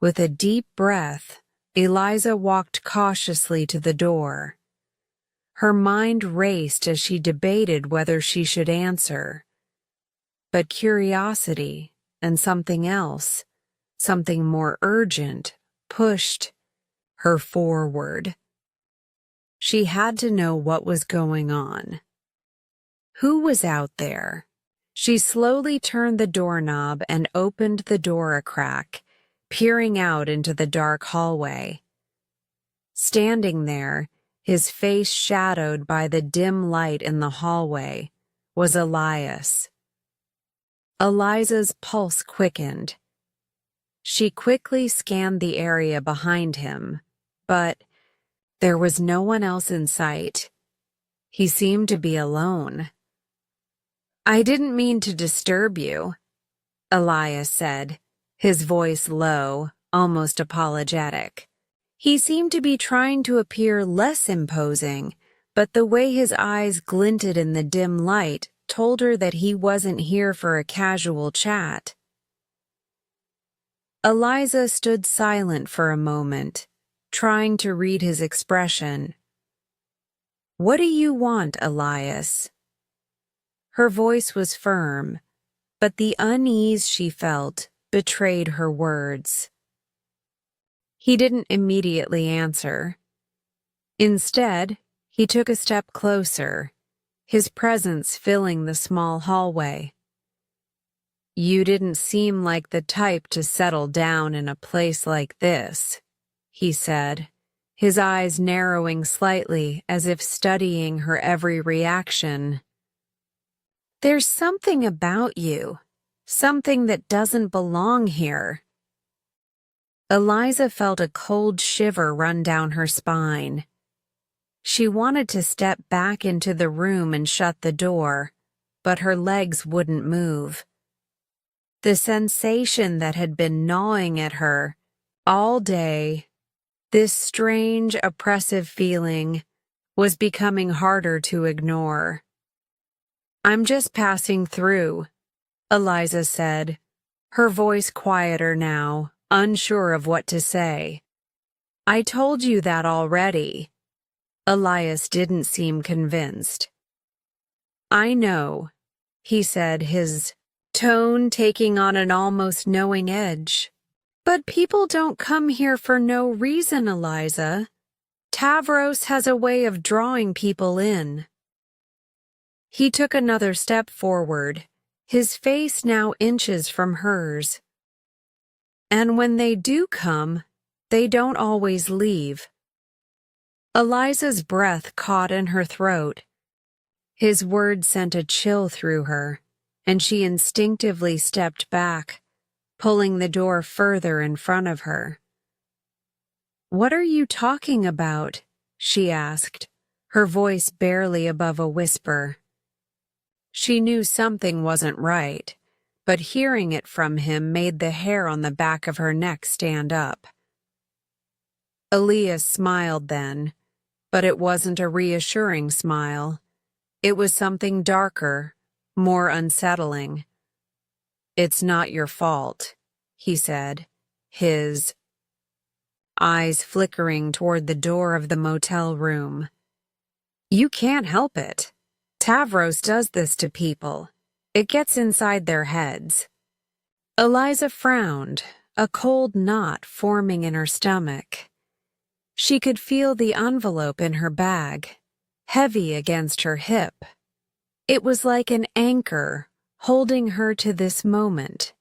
With a deep breath, Eliza walked cautiously to the door. Her mind raced as she debated whether she should answer. But curiosity and something else, something more urgent, pushed her forward. She had to know what was going on. Who was out there? She slowly turned the doorknob and opened the door a crack, peering out into the dark hallway. Standing there, his face shadowed by the dim light in the hallway, was Elias. Eliza's pulse quickened. She quickly scanned the area behind him, but there was no one else in sight. He seemed to be alone. "I didn't mean to disturb you," Elias said, his voice low, almost apologetic. He seemed to be trying to appear less imposing, but the way his eyes glinted in the dim light told her that he wasn't here for a casual chat. Eliza stood silent for a moment, trying to read his expression. "What do you want, Elias?" Her voice was firm, but the unease she felt betrayed her words. He didn't immediately answer. Instead, he took a step closer, his presence filling the small hallway. "You didn't seem like the type to settle down in a place like this," he said, his eyes narrowing slightly as if studying her every reaction. "There's something about you, something that doesn't belong here." Eliza felt a cold shiver run down her spine. She wanted to step back into the room and shut the door, but her legs wouldn't move. The sensation that had been gnawing at her all day, this strange, oppressive feeling, was becoming harder to ignore. "I'm just passing through," Eliza said, her voice quieter now, unsure of what to say. "I told you that already." Elias didn't seem convinced. "I know," he said, his tone taking on an almost knowing edge. "But people don't come here for no reason, Eliza. Tavros has a way of drawing people in." He took another step forward, his face now inches from hers. "And when they do come, they don't always leave." Eliza's breath caught in her throat. His words sent a chill through her, and she instinctively stepped back, pulling the door further in front of her. "What are you talking about?" she asked, her voice barely above a whisper. She knew something wasn't right, but hearing it from him made the hair on the back of her neck stand up. Elias smiled then, but it wasn't a reassuring smile. It was something darker, more unsettling. "It's not your fault," he said, his eyes flickering toward the door of the motel room. "You can't help it. Tavros does this to people. It gets inside their heads." Eliza frowned, a cold knot forming in her stomach. She could feel the envelope in her bag, heavy against her hip. It was like an anchor holding her to this moment,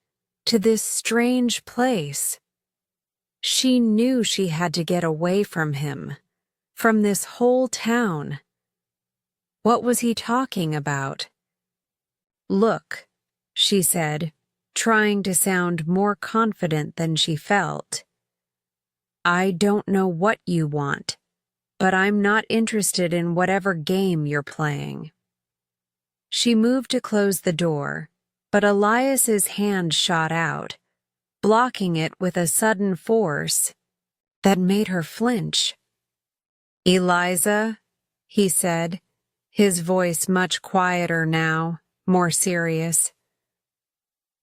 to this strange place. She knew she had to get away from him, from this whole town. What was he talking about? "Look," she said, trying to sound more confident than she felt. "I don't know what you want, but I'm not interested in whatever game you're playing." She moved to close the door, but Elias's hand shot out, blocking it with a sudden force that made her flinch. "Eliza," he said, his voice much quieter now, more serious.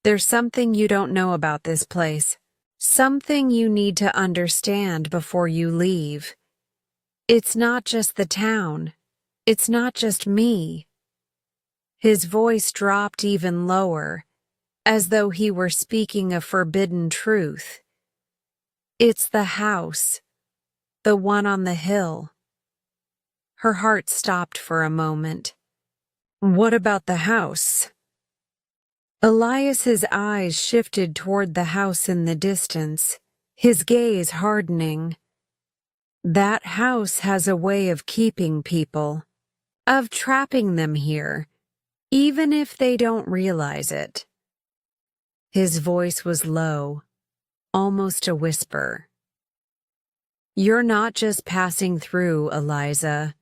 "There's something you don't know about this place, something you need to understand before you leave. It's not just the town. It's not just me." His voice dropped even lower, as though he were speaking a forbidden truth. "It's the house, the one on the hill." Her heart stopped for a moment. "What about the house?" Elias's eyes shifted toward the house in the distance, his gaze hardening. "That house has a way of keeping people, of trapping them here, even if they don't realize it." His voice was low, almost a whisper. "You're not just passing through, Eliza.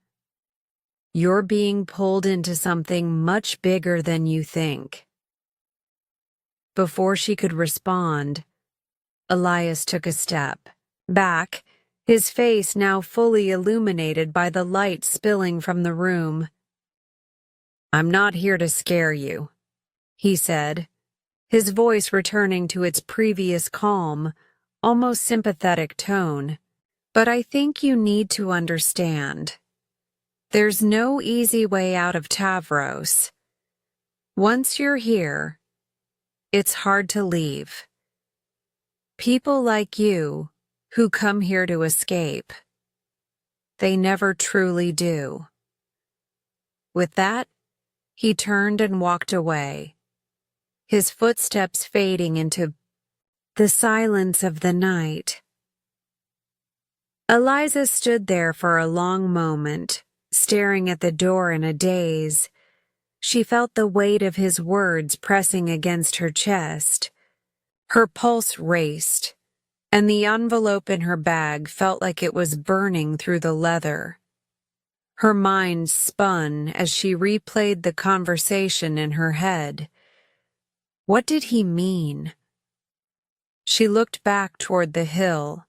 You're being pulled into something much bigger than you think." Before she could respond, Elias took a step back, his face now fully illuminated by the light spilling from the room. "I'm not here to scare you," he said, his voice returning to its previous calm, almost sympathetic tone. "But I think you need to understand. There's no easy way out of Tavros. Once you're here, it's hard to leave. People like you, who come here to escape, they never truly do." With that, he turned and walked away, his footsteps fading into the silence of the night. Eliza stood there for a long moment, staring at the door in a daze. She felt the weight of his words pressing against her chest. Her pulse raced, and the envelope in her bag felt like it was burning through the leather. Her mind spun as she replayed the conversation in her head. What did he mean? She looked back toward the hill,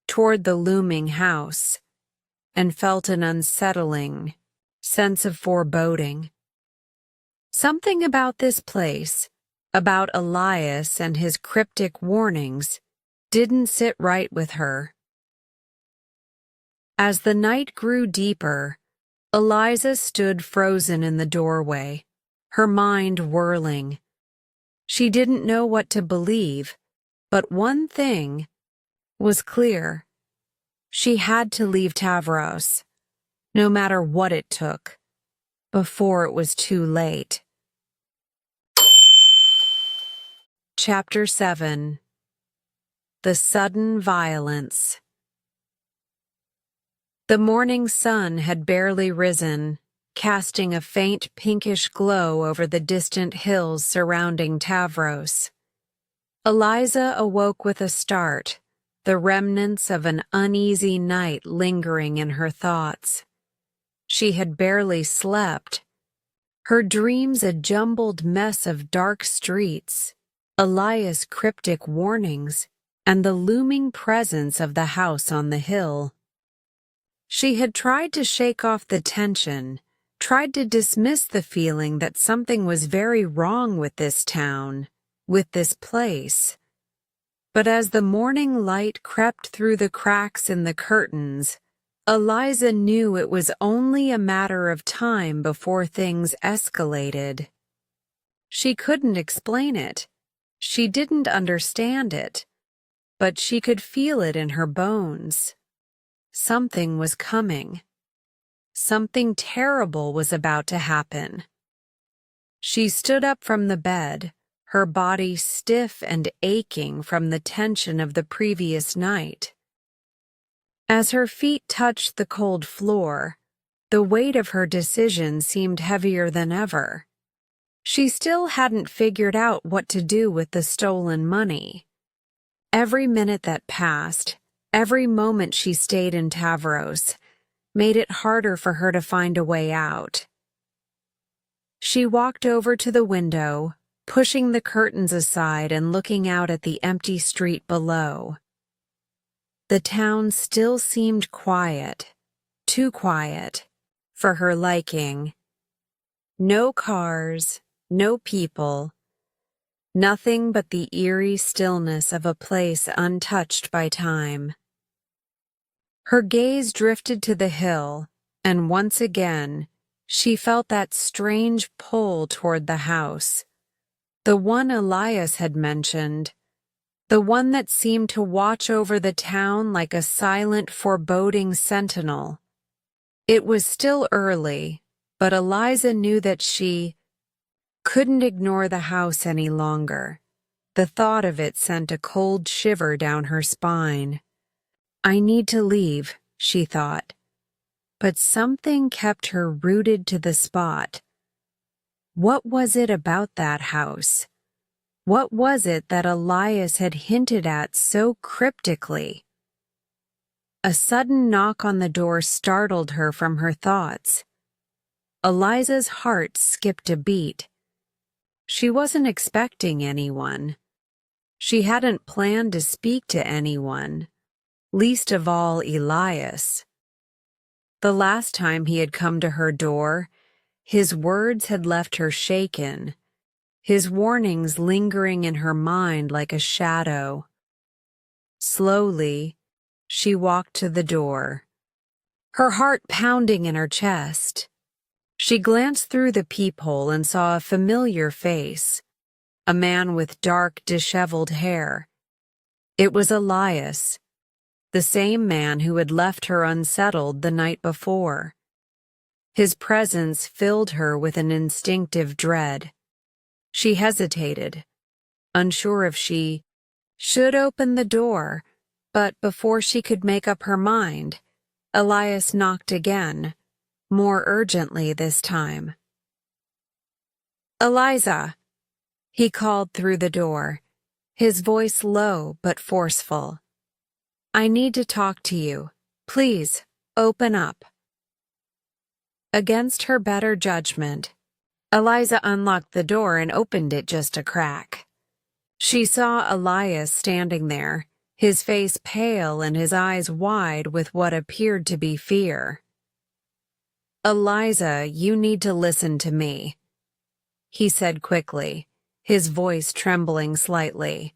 toward the looming house, and felt an unsettling sense of foreboding. Something about this place, about Elias and his cryptic warnings, didn't sit right with her. As the night grew deeper, Eliza stood frozen in the doorway, her mind whirling. She didn't know what to believe, but one thing was clear. She had to leave Tavros, no matter what it took, before it was too late. Chapter 7. The Sudden Violence. The morning sun had barely risen, casting a faint pinkish glow over the distant hills surrounding Tavros. Eliza awoke with a start, the remnants of an uneasy night lingering in her thoughts. She had barely slept, her dreams a jumbled mess of dark streets, Elias' cryptic warnings, and the looming presence of the house on the hill. She had tried to shake off the tension, tried to dismiss the feeling that something was very wrong with this town, with this place. But as the morning light crept through the cracks in the curtains, Eliza knew it was only a matter of time before things escalated. She couldn't explain it. She didn't understand it, but she could feel it in her bones. Something was coming. Something terrible was about to happen. She stood up from the bed, her body stiff and aching from the tension of the previous night. As her feet touched the cold floor, the weight of her decision seemed heavier than ever. She still hadn't figured out what to do with the stolen money. Every minute that passed, every moment she stayed in Tavros, made it harder for her to find a way out. She walked over to the window, pushing the curtains aside and looking out at the empty street below. The town still seemed quiet, too quiet, for her liking. No cars, no people, nothing but the eerie stillness of a place untouched by time. Her gaze drifted to the hill, and once again, she felt that strange pull toward the house, the one Elias had mentioned, the one that seemed to watch over the town like a silent, foreboding sentinel. It was still early, but Eliza knew that she couldn't ignore the house any longer. The thought of it sent a cold shiver down her spine. I need to leave, she thought. But something kept her rooted to the spot. What was it about that house? What was it that Elias had hinted at so cryptically? A sudden knock on the door startled her from her thoughts. Eliza's heart skipped a beat. She wasn't expecting anyone. She hadn't planned to speak to anyone, least of all Elias. The last time he had come to her door, his words had left her shaken, his warnings lingering in her mind like a shadow. Slowly, she walked to the door, her heart pounding in her chest. She glanced through the peephole and saw a familiar face, a man with dark, disheveled hair. It was Elias, the same man who had left her unsettled the night before. His presence filled her with an instinctive dread. She hesitated, unsure if she should open the door, but before she could make up her mind, Elias knocked again, more urgently this time. Eliza, he called through the door, his voice low but forceful. I need to talk to you. Please, open up. Against her better judgment, Eliza unlocked the door and opened it just a crack. She saw Elias standing there, his face pale and his eyes wide with what appeared to be fear. Eliza, you need to listen to me, he said quickly, his voice trembling slightly.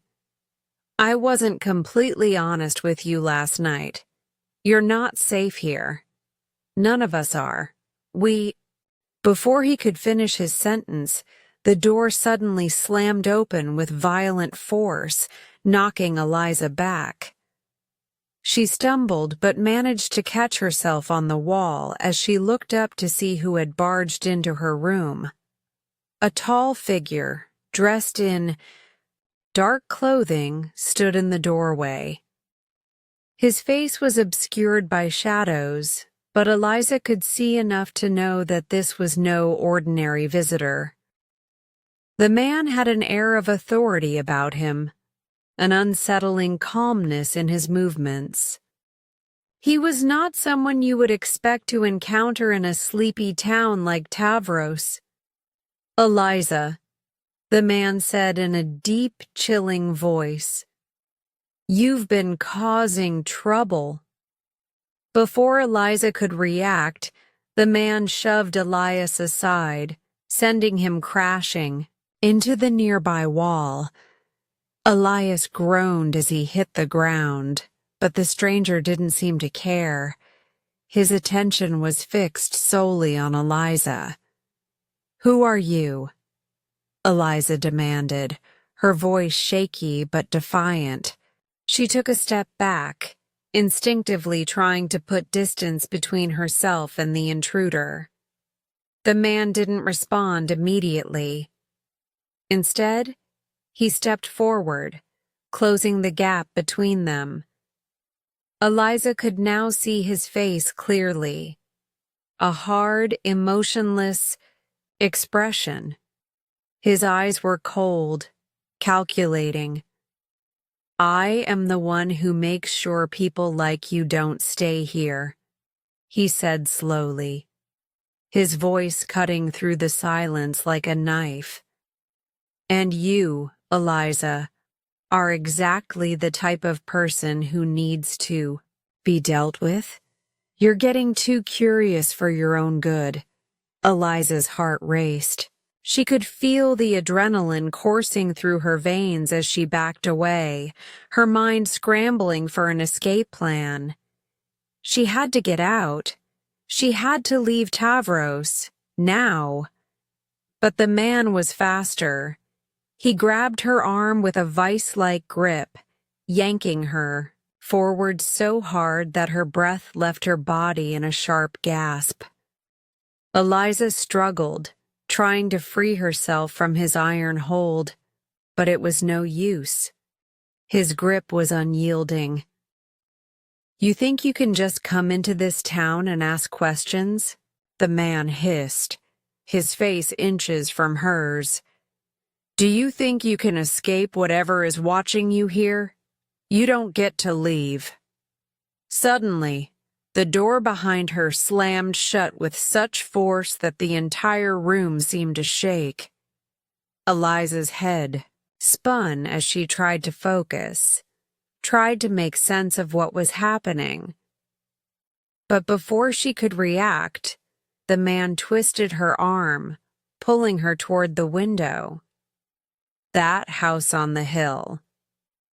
I wasn't completely honest with you last night. You're not safe here. None of us are. Before he could finish his sentence, the door suddenly slammed open with violent force, knocking Eliza back. She stumbled but managed to catch herself on the wall as she looked up to see who had barged into her room. A tall figure, dressed in dark clothing, stood in the doorway. His face was obscured by shadows, but Eliza could see enough to know that this was no ordinary visitor. The man had an air of authority about him, an unsettling calmness in his movements. He was not someone you would expect to encounter in a sleepy town like Tavros. Eliza, the man said in a deep, chilling voice, you've been causing trouble. Before Eliza could react, the man shoved Elias aside, sending him crashing into the nearby wall. Elias groaned as he hit the ground, but the stranger didn't seem to care. His attention was fixed solely on Eliza. Who are you? Eliza demanded, her voice shaky but defiant. She took a step back, instinctively trying to put distance between herself and the intruder. The man didn't respond immediately. Instead, He stepped forward, closing the gap between them. Eliza could now see his face clearly, a hard, emotionless expression. His eyes were cold, calculating. "I am the one who makes sure people like you don't stay here," he said slowly, his voice cutting through the silence like a knife. "And you, Eliza, are exactly the type of person who needs to be dealt with. You're getting too curious for your own good." Eliza's heart raced. She could feel the adrenaline coursing through her veins as she backed away, her mind scrambling for an escape plan. She had to get out. She had to leave Tavros, now. But the man was faster. He grabbed her arm with a vice-like grip, yanking her forward so hard that her breath left her body in a sharp gasp. Eliza struggled, trying to free herself from his iron hold, but it was no use. His grip was unyielding. "You think you can just come into this town and ask questions?" the man hissed, his face inches from hers. "Do you think you can escape whatever is watching you here? You don't get to leave." Suddenly, the door behind her slammed shut with such force that the entire room seemed to shake. Eliza's head spun as she tried to focus, tried to make sense of what was happening. But before she could react, the man twisted her arm, pulling her toward the window. "That house on the hill,"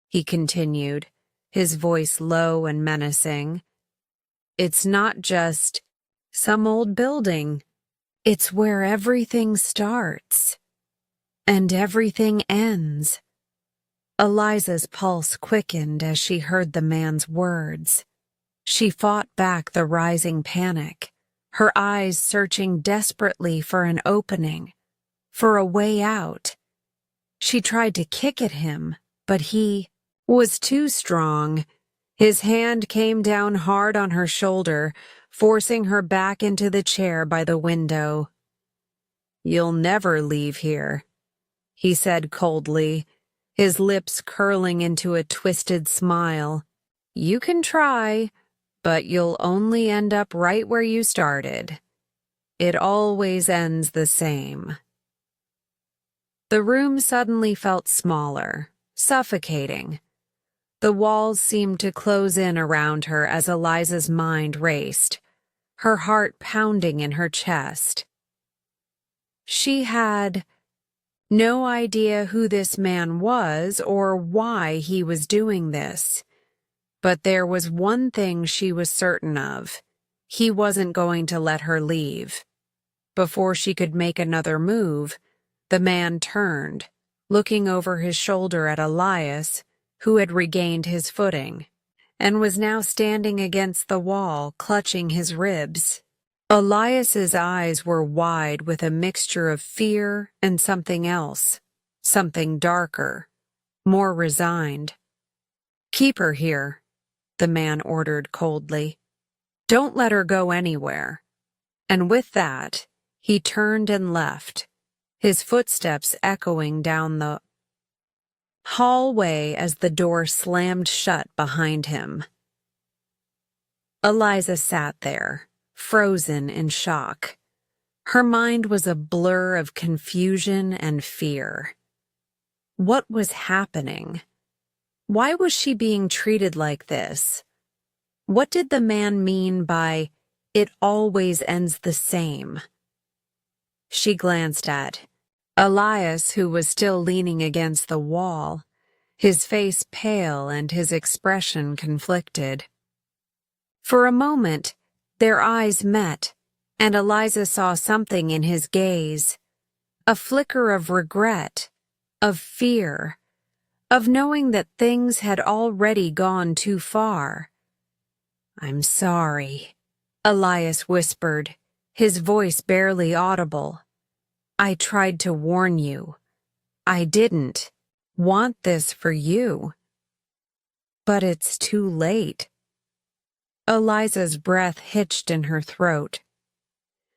he continued, his voice low and menacing. "It's not just some old building. It's where everything starts and everything ends." Eliza's pulse quickened as she heard the man's words. She fought back the rising panic, her eyes searching desperately for an opening, for a way out. She tried to kick at him, but he was too strong. His hand came down hard on her shoulder, forcing her back into the chair by the window. "You'll never leave here," he said coldly, his lips curling into a twisted smile. "You can try, but you'll only end up right where you started. It always ends the same." The room suddenly felt smaller, suffocating. The walls seemed to close in around her as Eliza's mind raced, her heart pounding in her chest. She had no idea who this man was or why he was doing this. But there was one thing she was certain of. He wasn't going to let her leave. Before she could make another move, the man turned, looking over his shoulder at Elias, who had regained his footing, and was now standing against the wall, clutching his ribs. Elias's eyes were wide with a mixture of fear and something else, something darker, more resigned. "Keep her here," the man ordered coldly. "Don't let her go anywhere." And with that, he turned and left, his footsteps echoing down the hallway as the door slammed shut behind him. Eliza sat there, frozen in shock. Her mind was a blur of confusion and fear. What was happening? Why was she being treated like this? What did the man mean by, "It always ends the same"? She glanced at Elias, who was still leaning against the wall, his face pale and his expression conflicted. For a moment, their eyes met, and Eliza saw something in his gaze, a flicker of regret, of fear, of knowing that things had already gone too far. "I'm sorry," Elias whispered, his voice barely audible. "I tried to warn you. I didn't want this for you. But it's too late. Eliza's breath hitched in her throat.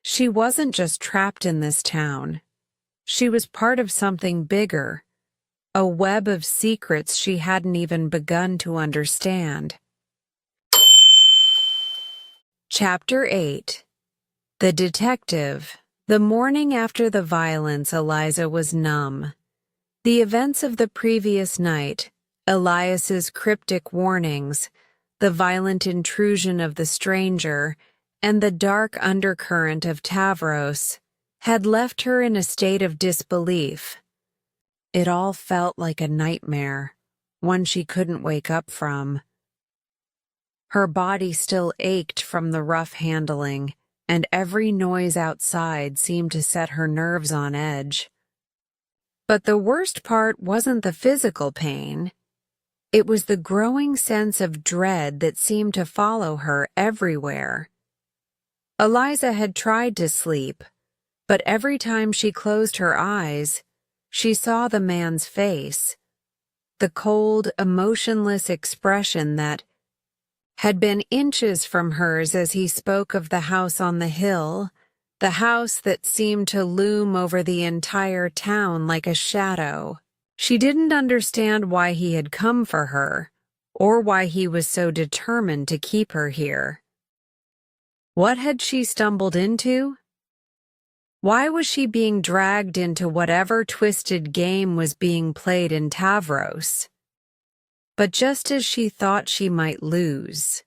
She wasn't just trapped in this town. She was part of something bigger, a web of secrets she hadn't even begun to understand. Chapter 8. The Detective. The morning after the violence, Eliza was numb. The events of the previous night, Elias's cryptic warnings, the violent intrusion of the stranger, and the dark undercurrent of Tavros, had left her in a state of disbelief. It all felt like a nightmare, one she couldn't wake up from. Her body still ached from the rough handling, and every noise outside seemed to set her nerves on edge. But the worst part wasn't the physical pain. It was the growing sense of dread that seemed to follow her everywhere. Eliza had tried to sleep, but every time she closed her eyes, she saw the man's face, the cold, emotionless expression that had been inches from hers as he spoke of the house on the hill, the house that seemed to loom over the entire town like a shadow. She didn't understand why he had come for her, or why he was so determined to keep her here. What had she stumbled into? Why was she being dragged into whatever twisted game was being played in Tavros? But just as she thought she might lose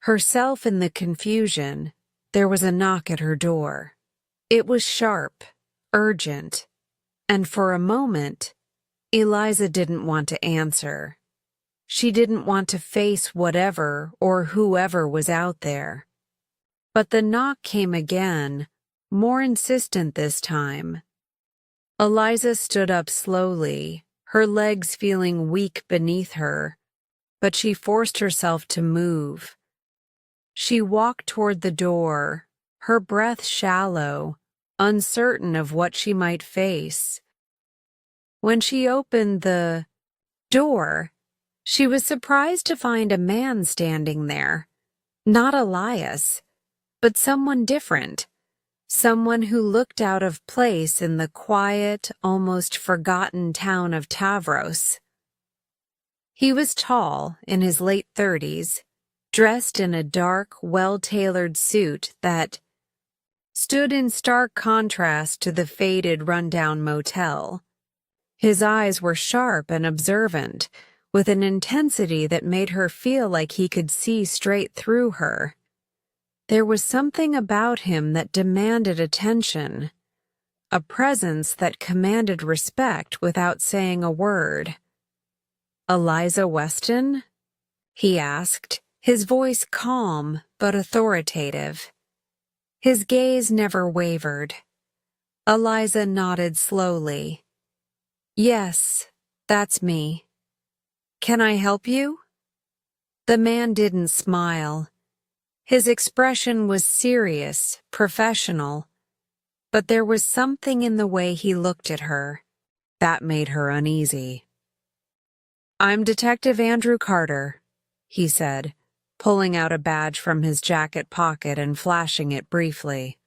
herself in the confusion, there was a knock at her door. It was sharp, urgent, and for a moment, Eliza didn't want to answer. She didn't want to face whatever or whoever was out there. But the knock came again, more insistent this time. Eliza stood up slowly, her legs feeling weak beneath her, but she forced herself to move. She walked toward the door, her breath shallow, uncertain of what she might face. When she opened the door, she was surprised to find a man standing there. Not Elias, but someone different. Someone who looked out of place in the quiet, almost forgotten town of Tavros. He was tall, in his late 30s, dressed in a dark, well-tailored suit that stood in stark contrast to the faded, run-down motel. His eyes were sharp and observant, with an intensity that made her feel like he could see straight through her. There was something about him that demanded attention, a presence that commanded respect without saying a word. "Eliza Weston?" he asked, his voice calm but authoritative. His gaze never wavered. Eliza nodded slowly. "Yes, that's me. Can I help you?" The man didn't smile. His expression was serious, professional, but there was something in the way he looked at her that made her uneasy. "I'm Detective Andrew Carter," he said, pulling out a badge from his jacket pocket and flashing it briefly.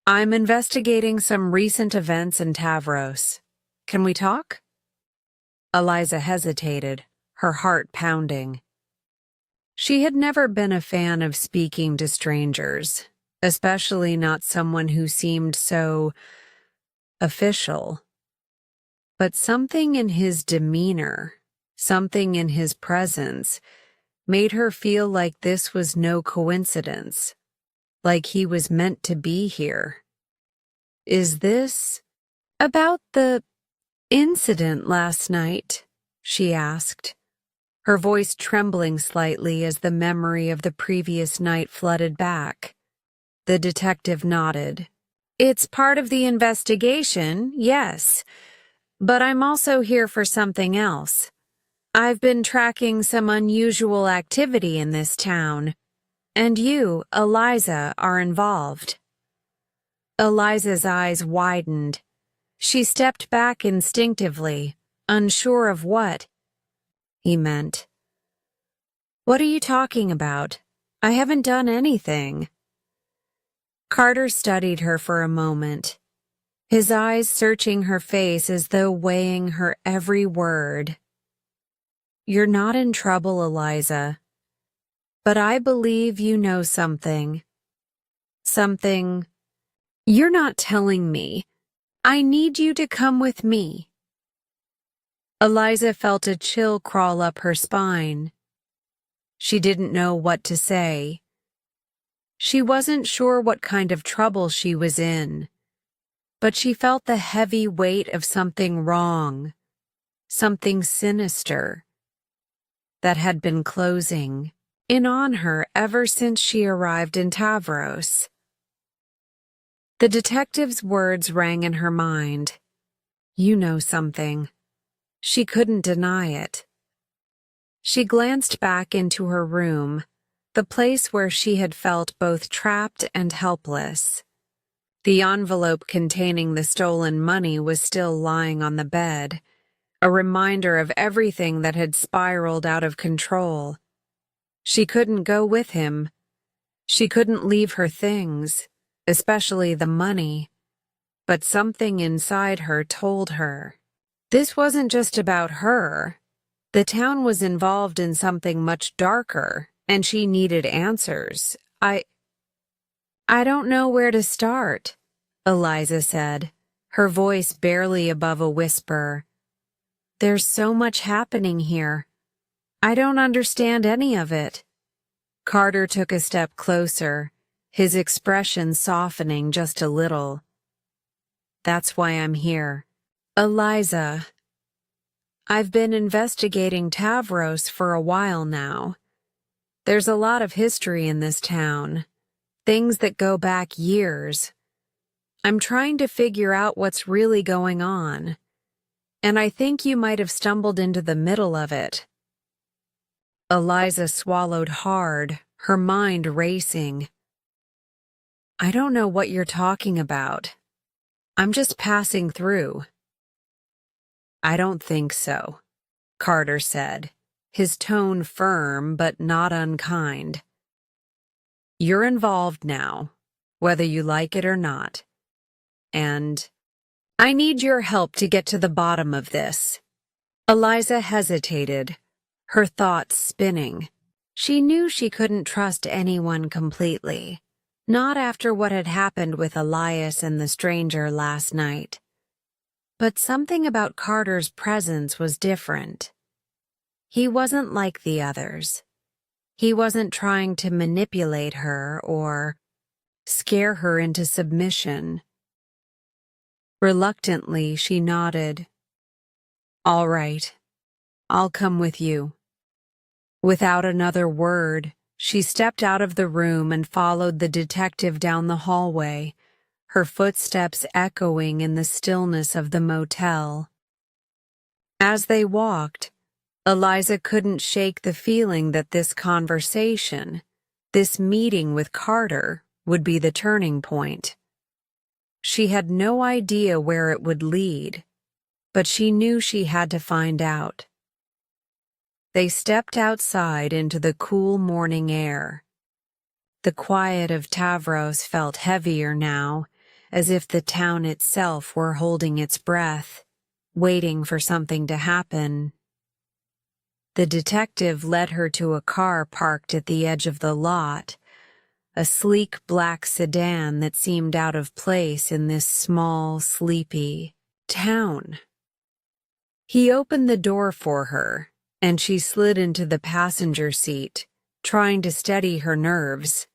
"I'm investigating some recent events in Tavros. Can we talk?" Eliza hesitated, her heart pounding. She had never been a fan of speaking to strangers, especially not someone who seemed so official. But something in his demeanor, something in his presence, made her feel like this was no coincidence, like he was meant to be here. "Is this about the incident last night?" she asked, her voice trembling slightly as the memory of the previous night flooded back. The detective nodded. "It's part of the investigation, yes, but I'm also here for something else. I've been tracking some unusual activity in this town, and you, Eliza, are involved." Eliza's eyes widened. She stepped back instinctively, unsure of what he meant. What are you talking about? I haven't done anything. Carter studied her for a moment, his eyes searching her face as though weighing her every word. You're not in trouble, Eliza. But I believe you know something. Something. You're not telling me. I need you to come with me. Eliza felt a chill crawl up her spine. She didn't know what to say. She wasn't sure what kind of trouble she was in, but she felt the heavy weight of something wrong, something sinister, that had been closing in on her ever since she arrived in Tavros. The detective's words rang in her mind. You know something. She couldn't deny it. She glanced back into her room, the place where she had felt both trapped and helpless. The envelope containing the stolen money was still lying on the bed, a reminder of everything that had spiraled out of control. She couldn't go with him. She couldn't leave her things, especially the money. But something inside her told her. This wasn't just about her. The town was involved in something much darker, and she needed answers. I don't know where to start, Eliza said, her voice barely above a whisper. There's so much happening here. I don't understand any of it. Carter took a step closer, his expression softening just a little. That's why I'm here. Eliza, I've been investigating Tavros for a while now. There's a lot of history in this town, things that go back years. I'm trying to figure out what's really going on, and I think you might have stumbled into the middle of it. Eliza swallowed hard, her mind racing. I don't know what you're talking about. I'm just passing through. I don't think so, Carter said, his tone firm but not unkind. You're involved now, whether you like it or not. And I need your help to get to the bottom of this. Eliza hesitated, her thoughts spinning. She knew she couldn't trust anyone completely, not after what had happened with Elias and the stranger last night. But something about Carter's presence was different. He wasn't like the others. He wasn't trying to manipulate her or scare her into submission. Reluctantly, she nodded. All right, I'll come with you. Without another word, she stepped out of the room and followed the detective down the hallway, her footsteps echoing in the stillness of the motel. As they walked, Eliza couldn't shake the feeling that this conversation, this meeting with Carter, would be the turning point. She had no idea where it would lead, but she knew she had to find out. They stepped outside into the cool morning air. The quiet of Tavros felt heavier now, as if the town itself were holding its breath, waiting for something to happen. The detective led her to a car parked at the edge of the lot, a sleek black sedan that seemed out of place in this small, sleepy town. He opened the door for her, and she slid into the passenger seat, trying to steady her nerves.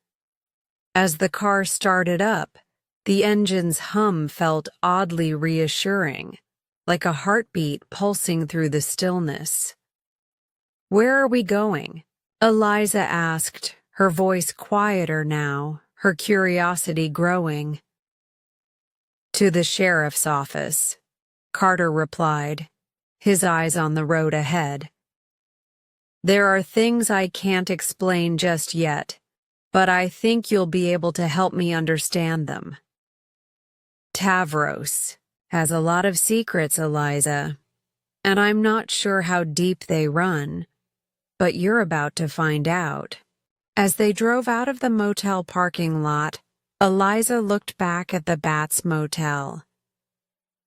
As the car started up, the engine's hum felt oddly reassuring, like a heartbeat pulsing through the stillness. Where are we going? Eliza asked, her voice quieter now, her curiosity growing. To the sheriff's office, Carter replied, his eyes on the road ahead. There are things I can't explain just yet, but I think you'll be able to help me understand them. Tavros has a lot of secrets, Eliza. and I'm not sure how deep they run, but you're about to find out. As they drove out of the motel parking lot, Eliza looked back at the Bats Motel.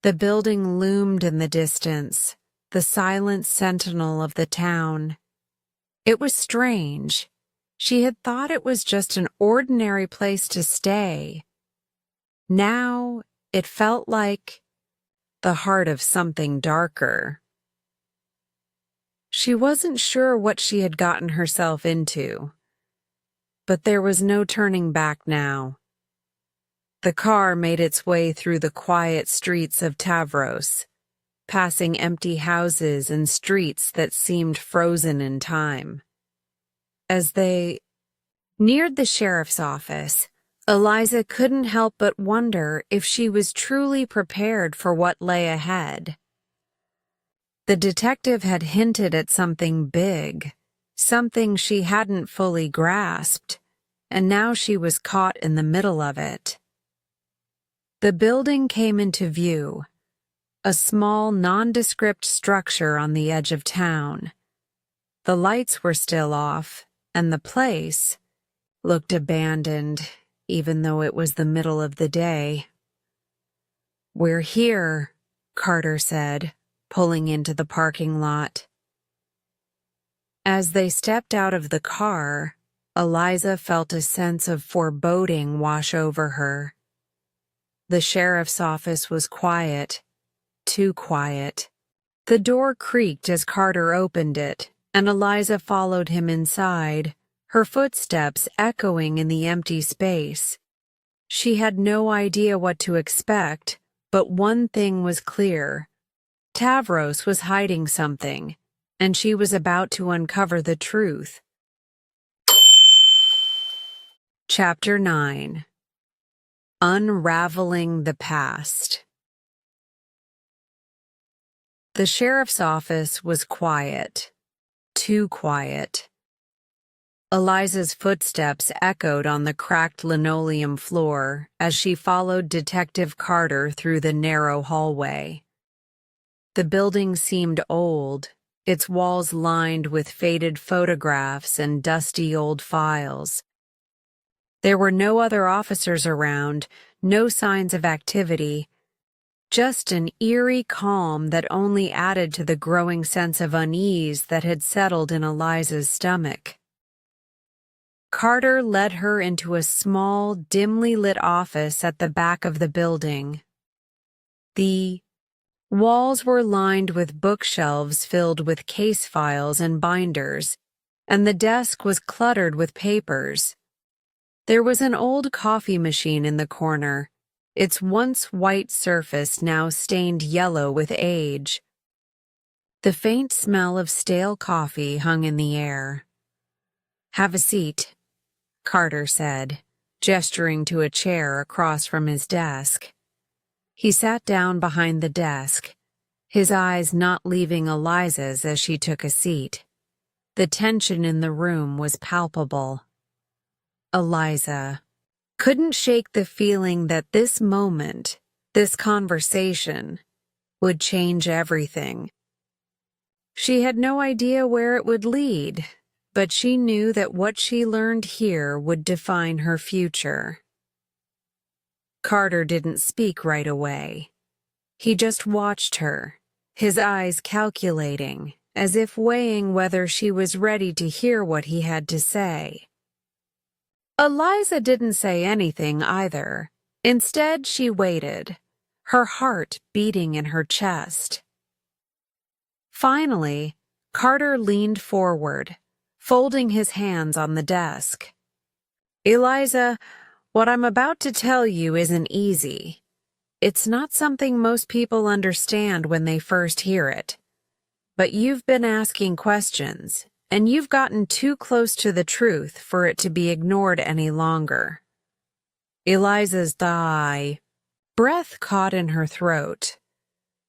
The building loomed in the distance, the silent sentinel of the town. It was strange. She had thought it was just an ordinary place to stay. Now it felt like the heart of something darker. She wasn't sure what she had gotten herself into, but there was no turning back now. The car made its way through the quiet streets of Tavros, passing empty houses and streets that seemed frozen in time. As they neared the sheriff's office, Eliza couldn't help but wonder if she was truly prepared for what lay ahead. The detective had hinted at something big, something she hadn't fully grasped, and now she was caught in the middle of it. The building came into view, a small, nondescript structure on the edge of town. The lights were still off, and the place looked abandoned, even though it was the middle of the day. "We're here," Carter said, pulling into the parking lot. As they stepped out of the car, Eliza felt a sense of foreboding wash over her. The sheriff's office was quiet, too quiet. The door creaked as Carter opened it, and Eliza followed him inside, her footsteps echoing in the empty space. She had no idea what to expect, but one thing was clear. Tavros was hiding something, and she was about to uncover the truth. Chapter 9. Unraveling the Past. The sheriff's office was quiet, too quiet. Eliza's footsteps echoed on the cracked linoleum floor as she followed Detective Carter through the narrow hallway. The building seemed old, its walls lined with faded photographs and dusty old files. There were no other officers around, no signs of activity, just an eerie calm that only added to the growing sense of unease that had settled in Eliza's stomach. Carter led her into a small, dimly lit office at the back of the building. The walls were lined with bookshelves filled with case files and binders, and the desk was cluttered with papers. There was an old coffee machine in the corner, its once white surface now stained yellow with age. The faint smell of stale coffee hung in the air. "Have a seat," Carter said, gesturing to a chair across from his desk. He sat down behind the desk, his eyes not leaving Eliza's as she took a seat. The tension in the room was palpable. Eliza couldn't shake the feeling that this moment, this conversation, would change everything. She had no idea where it would lead, but she knew that what she learned here would define her future. Carter didn't speak right away. He just watched her, his eyes calculating, as if weighing whether she was ready to hear what he had to say. Eliza didn't say anything either. Instead, she waited, her heart beating in her chest. Finally, Carter leaned forward, folding his hands on the desk. "Eliza, what I'm about to tell you isn't easy. It's not something most people understand when they first hear it. But you've been asking questions, and you've gotten too close to the truth for it to be ignored any longer." Eliza's breath caught in her throat.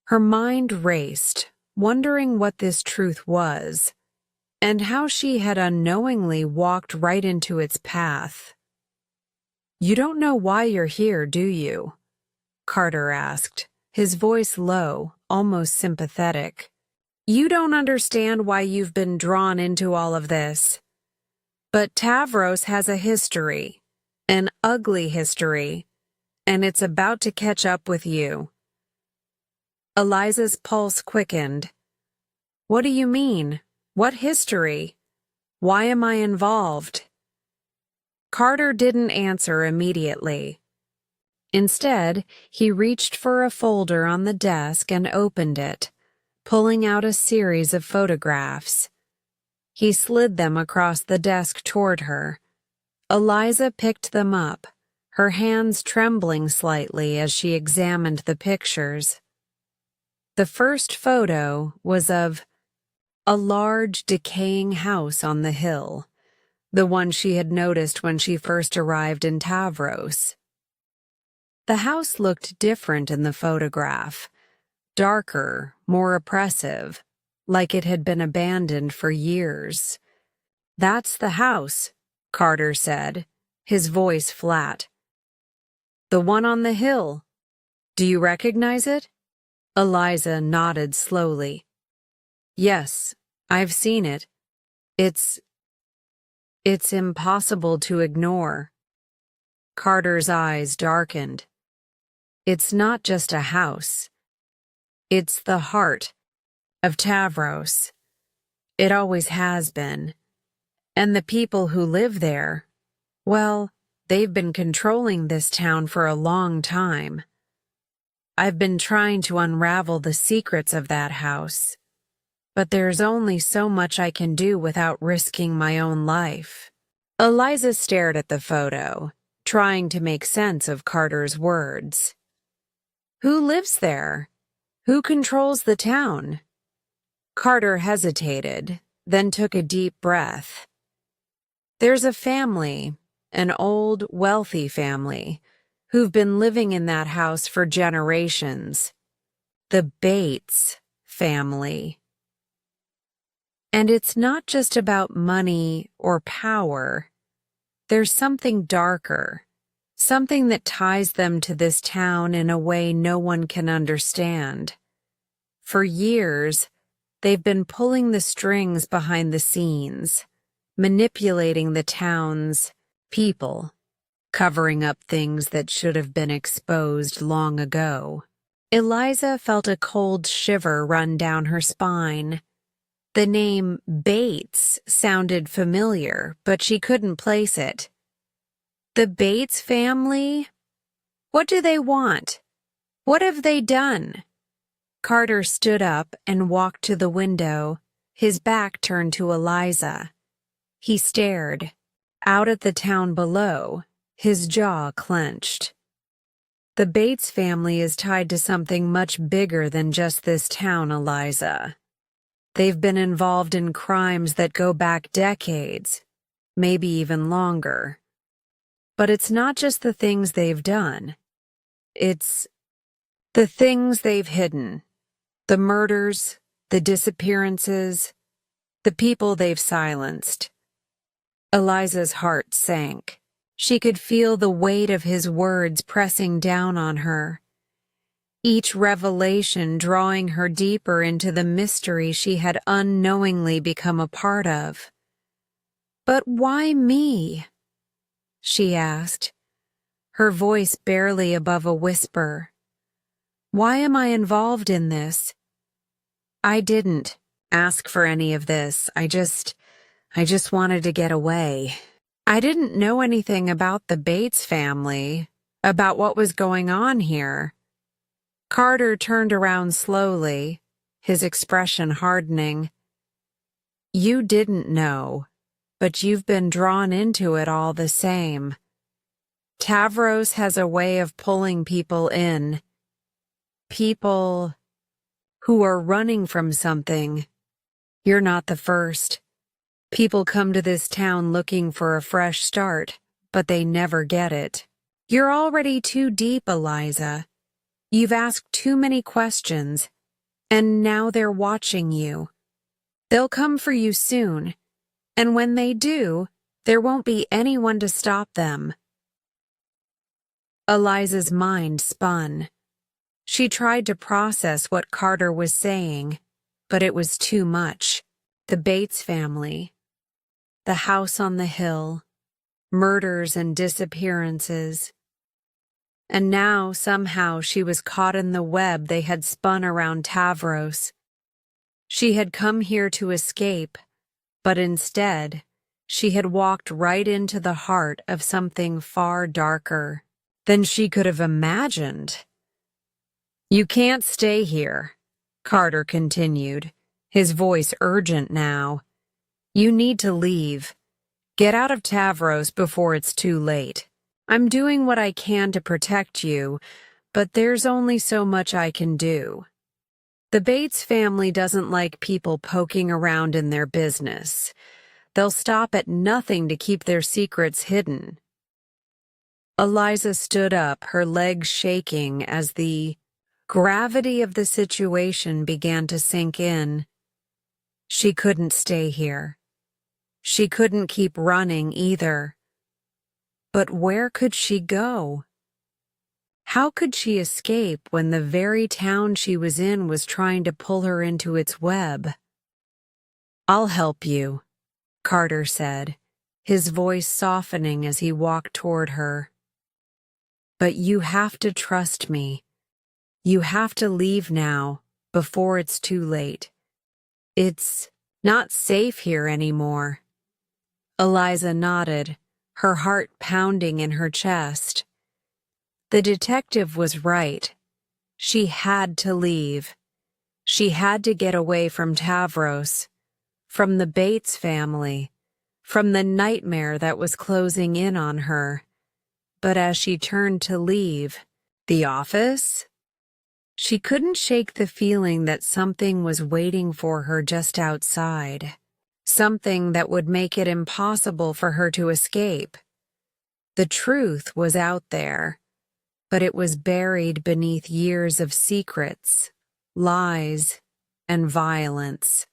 Her mind raced, wondering what this truth was, and how she had unknowingly walked right into its path. "You don't know why you're here, do you?" Carter asked, his voice low, almost sympathetic. You don't understand why you've been drawn into all of this. But Tavros has a history, an ugly history, and it's about to catch up with you. Eliza's pulse quickened. What do you mean? What history? Why am I involved? Carter didn't answer immediately. Instead, he reached for a folder on the desk and opened it, pulling out a series of photographs. He slid them across the desk toward her. Eliza picked them up, her hands trembling slightly as she examined the pictures. The first photo was of a large, decaying house on the hill, the one she had noticed when she first arrived in Tavros. The house looked different in the photograph, darker, more oppressive, like it had been abandoned for years. "That's the house," Carter said, his voice flat. "The one on the hill. Do you recognize it?" Eliza nodded slowly. "Yes, I've seen it. It's impossible to ignore." Carter's eyes darkened. "It's not just a house. It's the heart of Tavros. It always has been. And the people who live there, well, they've been controlling this town for a long time. I've been trying to unravel the secrets of that house, but there's only so much I can do without risking my own life." Eliza stared at the photo, trying to make sense of Carter's words. "Who lives there? Who controls the town?" Carter hesitated, then took a deep breath. "There's a family, an old, wealthy family, who've been living in that house for generations. The Bates family. And it's not just about money or power. There's something darker, something that ties them to this town in a way no one can understand. For years, they've been pulling the strings behind the scenes, manipulating the town's people, covering up things that should have been exposed long ago." Eliza felt a cold shiver run down her spine. The name Bates sounded familiar, but she couldn't place it. The Bates family? What do they want? What have they done? Carter stood up and walked to the window, his back turned to Eliza. He stared out at the town below, his jaw clenched. The Bates family is tied to something much bigger than just this town, Eliza. They've been involved in crimes that go back decades, maybe even longer. But it's not just the things they've done. It's the things they've hidden. The murders, the disappearances, the people they've silenced. Eliza's heart sank. She could feel the weight of his words pressing down on her, each revelation drawing her deeper into the mystery she had unknowingly become a part of. "But why me?" she asked, her voice barely above a whisper. "Why am I involved in this? I didn't ask for any of this. I just wanted to get away. I didn't know anything about the Bates family, about what was going on here." Carter turned around slowly, his expression hardening. "You didn't know, but you've been drawn into it all the same. Tavros has a way of pulling people in. People who are running from something. You're not the first. People come to this town looking for a fresh start, but they never get it. You're already too deep, Eliza. You've asked too many questions, and now they're watching you. They'll come for you soon, and when they do, there won't be anyone to stop them." Eliza's mind spun. She tried to process what Carter was saying. but it was too much. The Bates family, the house on the hill, murders and disappearances. And now, somehow, she was caught in the web they had spun around Tavros. She had come here to escape, but instead, she had walked right into the heart of something far darker than she could have imagined. "You can't stay here," Carter continued, his voice urgent now. "You need to leave. Get out of Tavros before it's too late. I'm doing what I can to protect you, but there's only so much I can do. The Bates family doesn't like people poking around in their business. They'll stop at nothing to keep their secrets hidden." Eliza stood up, her legs shaking as the gravity of the situation began to sink in. She couldn't stay here. She couldn't keep running either. But where could she go? How could she escape when the very town she was in was trying to pull her into its web? "I'll help you," Carter said, his voice softening as he walked toward her. "But you have to trust me. You have to leave now, before it's too late. It's not safe here anymore." Eliza nodded, her heart pounding in her chest. The detective was right. She had to leave. She had to get away from Tavros, from the Bates family, from the nightmare that was closing in on her. But as she turned to leave, the office? She couldn't shake the feeling that something was waiting for her just outside. Something that would make it impossible for her to escape. The truth was out there, but it was buried beneath years of secrets, lies, and violence.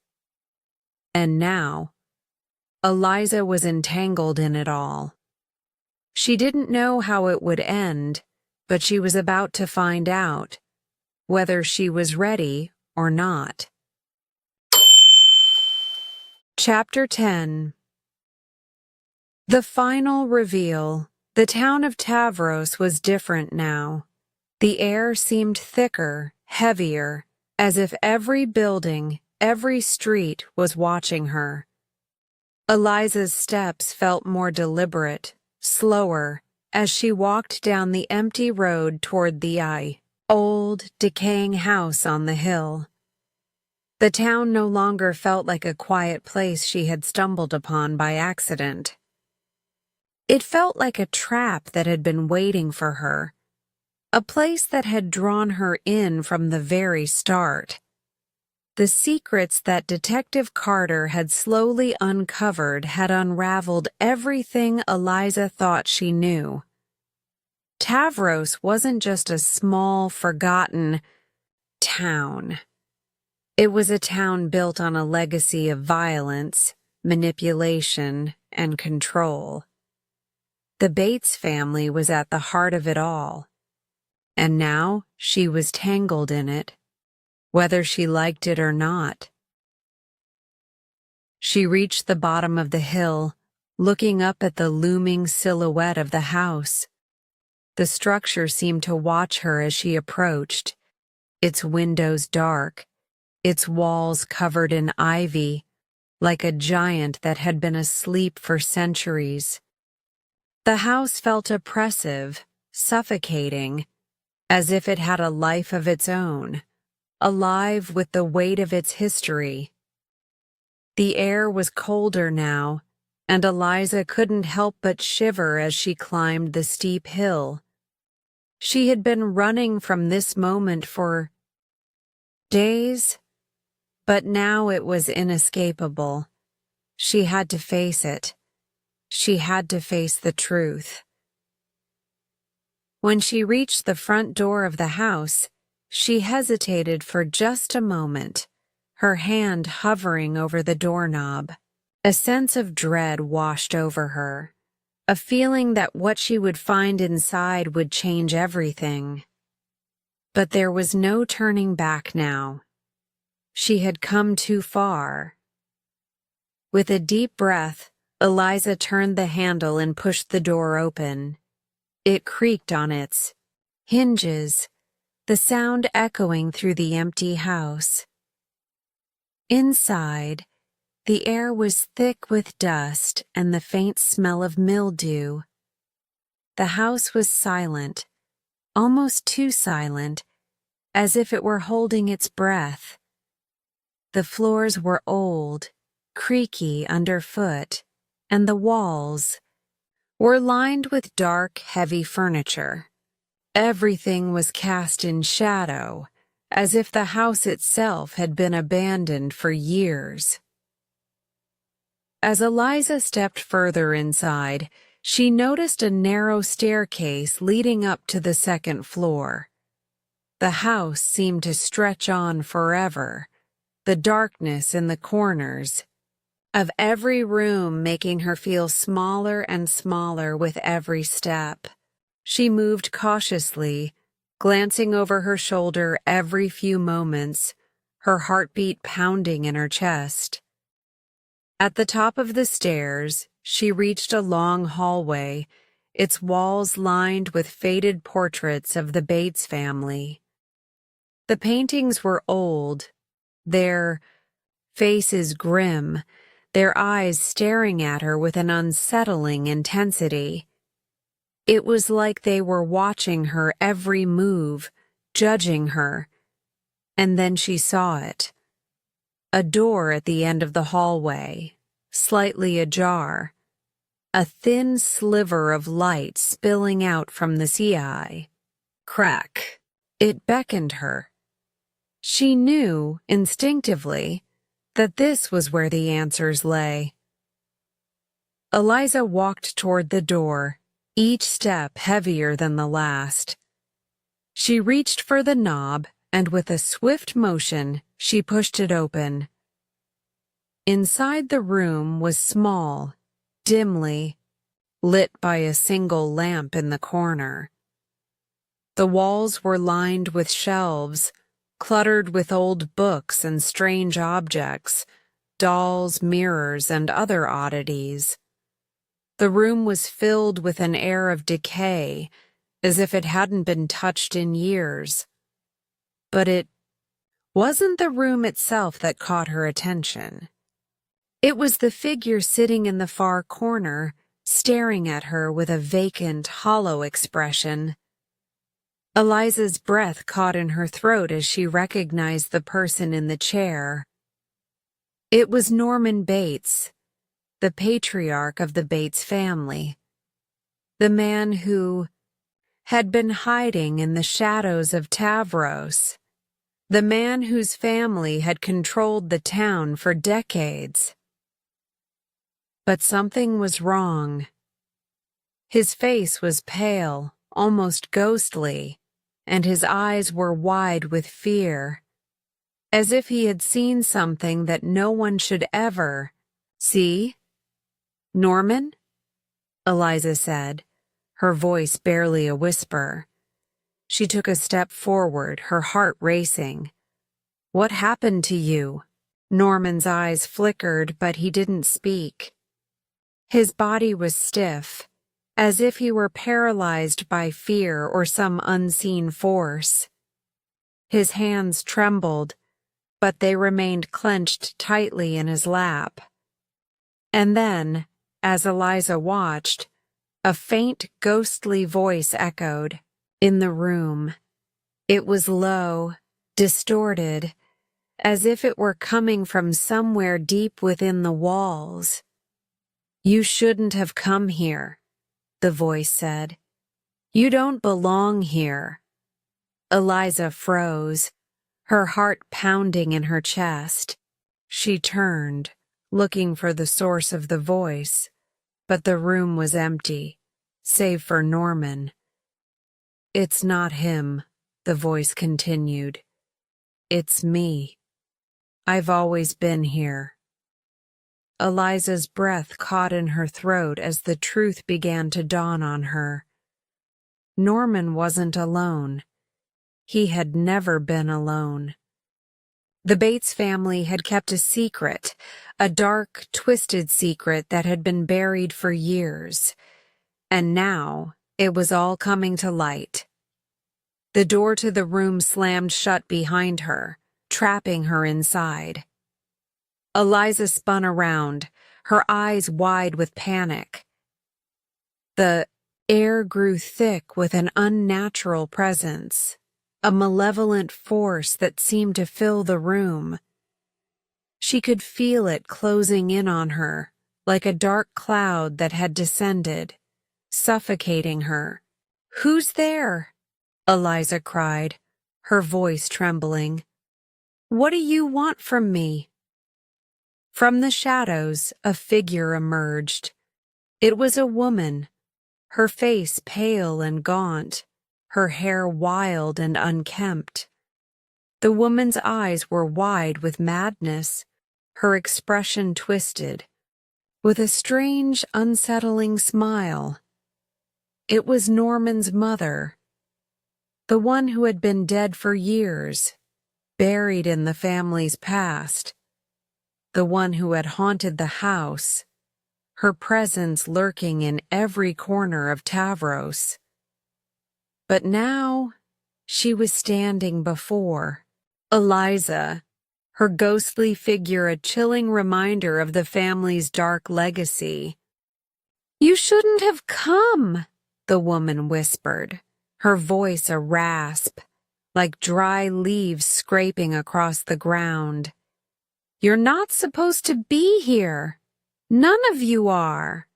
And now, Eliza was entangled in it all. She didn't know how it would end, but she was about to find out, whether she was ready or not. Chapter 10. The final reveal. The town of Tavros was different now. The air seemed thicker, heavier, as if every building, every street was watching her. Eliza's steps felt more deliberate, slower, as she walked down the empty road toward the old, decaying house on the hill. The town no longer felt like a quiet place she had stumbled upon by accident. It felt like a trap that had been waiting for her, a place that had drawn her in from the very start. The secrets that Detective Carter had slowly uncovered had unraveled everything Eliza thought she knew. Tavros wasn't just a small, forgotten town. It was a town built on a legacy of violence, manipulation, and control. The Bates family was at the heart of it all, and now she was tangled in it, whether she liked it or not. She reached the bottom of the hill, looking up at the looming silhouette of the house. The structure seemed to watch her as she approached, its windows dark, its walls covered in ivy, like a giant that had been asleep for centuries. The house felt oppressive, suffocating, as if it had a life of its own, alive with the weight of its history. The air was colder now, and Eliza couldn't help but shiver as she climbed the steep hill. She had been running from this moment for days, but now it was inescapable. She had to face it. She had to face the truth. When she reached the front door of the house, she hesitated for just a moment, her hand hovering over the doorknob. A sense of dread washed over her, a feeling that what she would find inside would change everything. But there was no turning back now. She had come too far. With a deep breath, Eliza turned the handle and pushed the door open. It creaked on its hinges, the sound echoing through the empty house. Inside, the air was thick with dust and the faint smell of mildew. The house was silent, almost too silent, as if it were holding its breath. The floors were old, creaky underfoot, and the walls were lined with dark, heavy furniture. Everything was cast in shadow, as if the house itself had been abandoned for years. As Eliza stepped further inside, she noticed a narrow staircase leading up to the second floor. The house seemed to stretch on forever, the darkness in the corners of every room making her feel smaller and smaller with every step. She moved cautiously, glancing over her shoulder every few moments, her heartbeat pounding in her chest. At the top of the stairs, she reached a long hallway, its walls lined with faded portraits of the Bates family. The paintings were old, their faces grim, their eyes staring at her with an unsettling intensity. It was like they were watching her every move, judging her. And then she saw it. A door at the end of the hallway, slightly ajar. A thin sliver of light spilling out from the sea-eye. Crack. It beckoned her. She knew, instinctively, that this was where the answers lay. Eliza walked toward the door, each step heavier than the last. She reached for the knob, and with a swift motion, she pushed it open. Inside the room was small, dimly, lit by a single lamp in the corner. The walls were lined with shelves, cluttered with old books and strange objects, dolls, mirrors, and other oddities. The room was filled with an air of decay, as if it hadn't been touched in years. But it wasn't the room itself that caught her attention. It was the figure sitting in the far corner, staring at her with a vacant, hollow expression. Eliza's breath caught in her throat as she recognized the person in the chair. It was Norman Bates, the patriarch of the Bates family, the man who had been hiding in the shadows of Tavros, the man whose family had controlled the town for decades. But something was wrong. His face was pale, almost ghostly, and his eyes were wide with fear, as if he had seen something that no one should ever see. "Norman?" Eliza said, her voice barely a whisper. She took a step forward, her heart racing. "What happened to you?" Norman's eyes flickered, but he didn't speak. His body was stiff, as if he were paralyzed by fear or some unseen force. His hands trembled, but they remained clenched tightly in his lap. And then, as Eliza watched, a faint, ghostly voice echoed in the room. It was low, distorted, as if it were coming from somewhere deep within the walls. "You shouldn't have come here," the voice said. "You don't belong here." Eliza froze, her heart pounding in her chest. She turned, looking for the source of the voice, but the room was empty, save for Norman. "It's not him," the voice continued. "It's me. I've always been here." Eliza's breath caught in her throat as the truth began to dawn on her. Norman wasn't alone. He had never been alone. The Bates family had kept a secret, a dark, twisted secret that had been buried for years. And now it was all coming to light. The door to the room slammed shut behind her, trapping her inside. Eliza spun around, her eyes wide with panic. The air grew thick with an unnatural presence, a malevolent force that seemed to fill the room. She could feel it closing in on her, like a dark cloud that had descended, suffocating her. "Who's there?" Eliza cried, her voice trembling. "What do you want from me?" From the shadows, a figure emerged. It was a woman, her face pale and gaunt, her hair wild and unkempt. The woman's eyes were wide with madness, her expression twisted, with a strange, unsettling smile. It was Norman's mother, the one who had been dead for years, buried in the family's past, the one who had haunted the house, her presence lurking in every corner of Tavros. But now she was standing before Eliza, her ghostly figure a chilling reminder of the family's dark legacy. "You shouldn't have come," the woman whispered, her voice a rasp, like dry leaves scraping across the ground. "You're not supposed to be here. None of you are."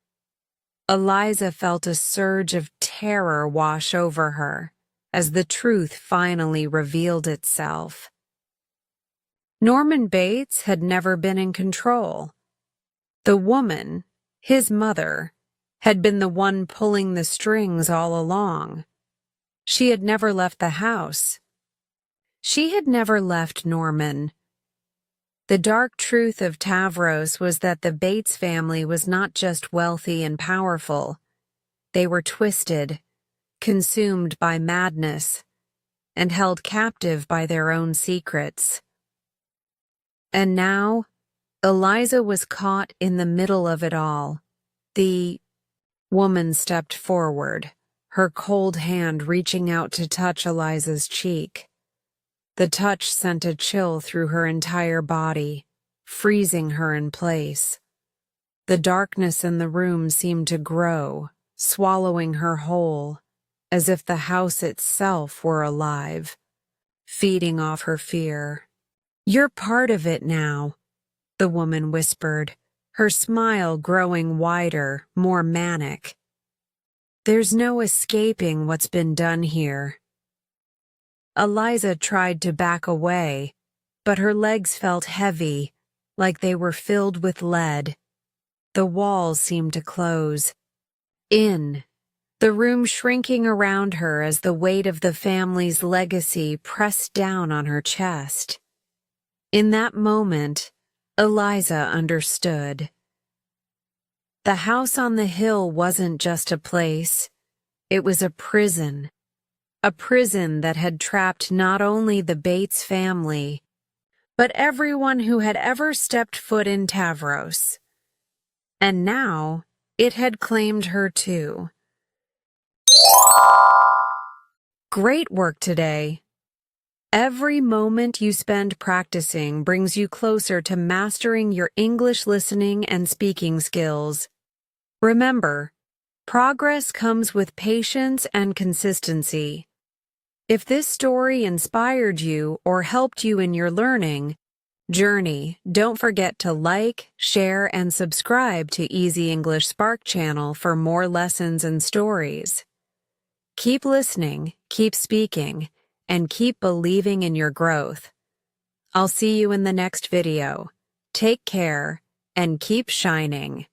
Eliza felt a surge of terror wash over her as the truth finally revealed itself. Norman Bates had never been in control. The woman, his mother, had been the one pulling the strings all along. She had never left the house. She had never left Norman. The dark truth of Tavros was that the Bates family was not just wealthy and powerful. They were twisted, consumed by madness, and held captive by their own secrets. And now, Eliza was caught in the middle of it all. The woman stepped forward, her cold hand reaching out to touch Eliza's cheek. The touch sent a chill through her entire body, freezing her in place. The darkness in the room seemed to grow, swallowing her whole, as if the house itself were alive, feeding off her fear. "You're part of it now," the woman whispered, her smile growing wider, more manic. "There's no escaping what's been done here." Eliza tried to back away, but her legs felt heavy, like they were filled with lead. The walls seemed to close in, the room shrinking around her as the weight of the family's legacy pressed down on her chest. In that moment, Eliza understood. The house on the hill wasn't just a place, it was a prison. A prison that had trapped not only the Bates family, but everyone who had ever stepped foot in Tavros. And now, it had claimed her too. Great work today. Every moment you spend practicing brings you closer to mastering your English listening and speaking skills. Remember, progress comes with patience and consistency. If this story inspired you or helped you in your learning journey, don't forget to like, share, and subscribe to Easy English Spark channel for more lessons and stories. Keep listening, keep speaking, and keep believing in your growth. I'll see you in the next video. Take care and keep shining.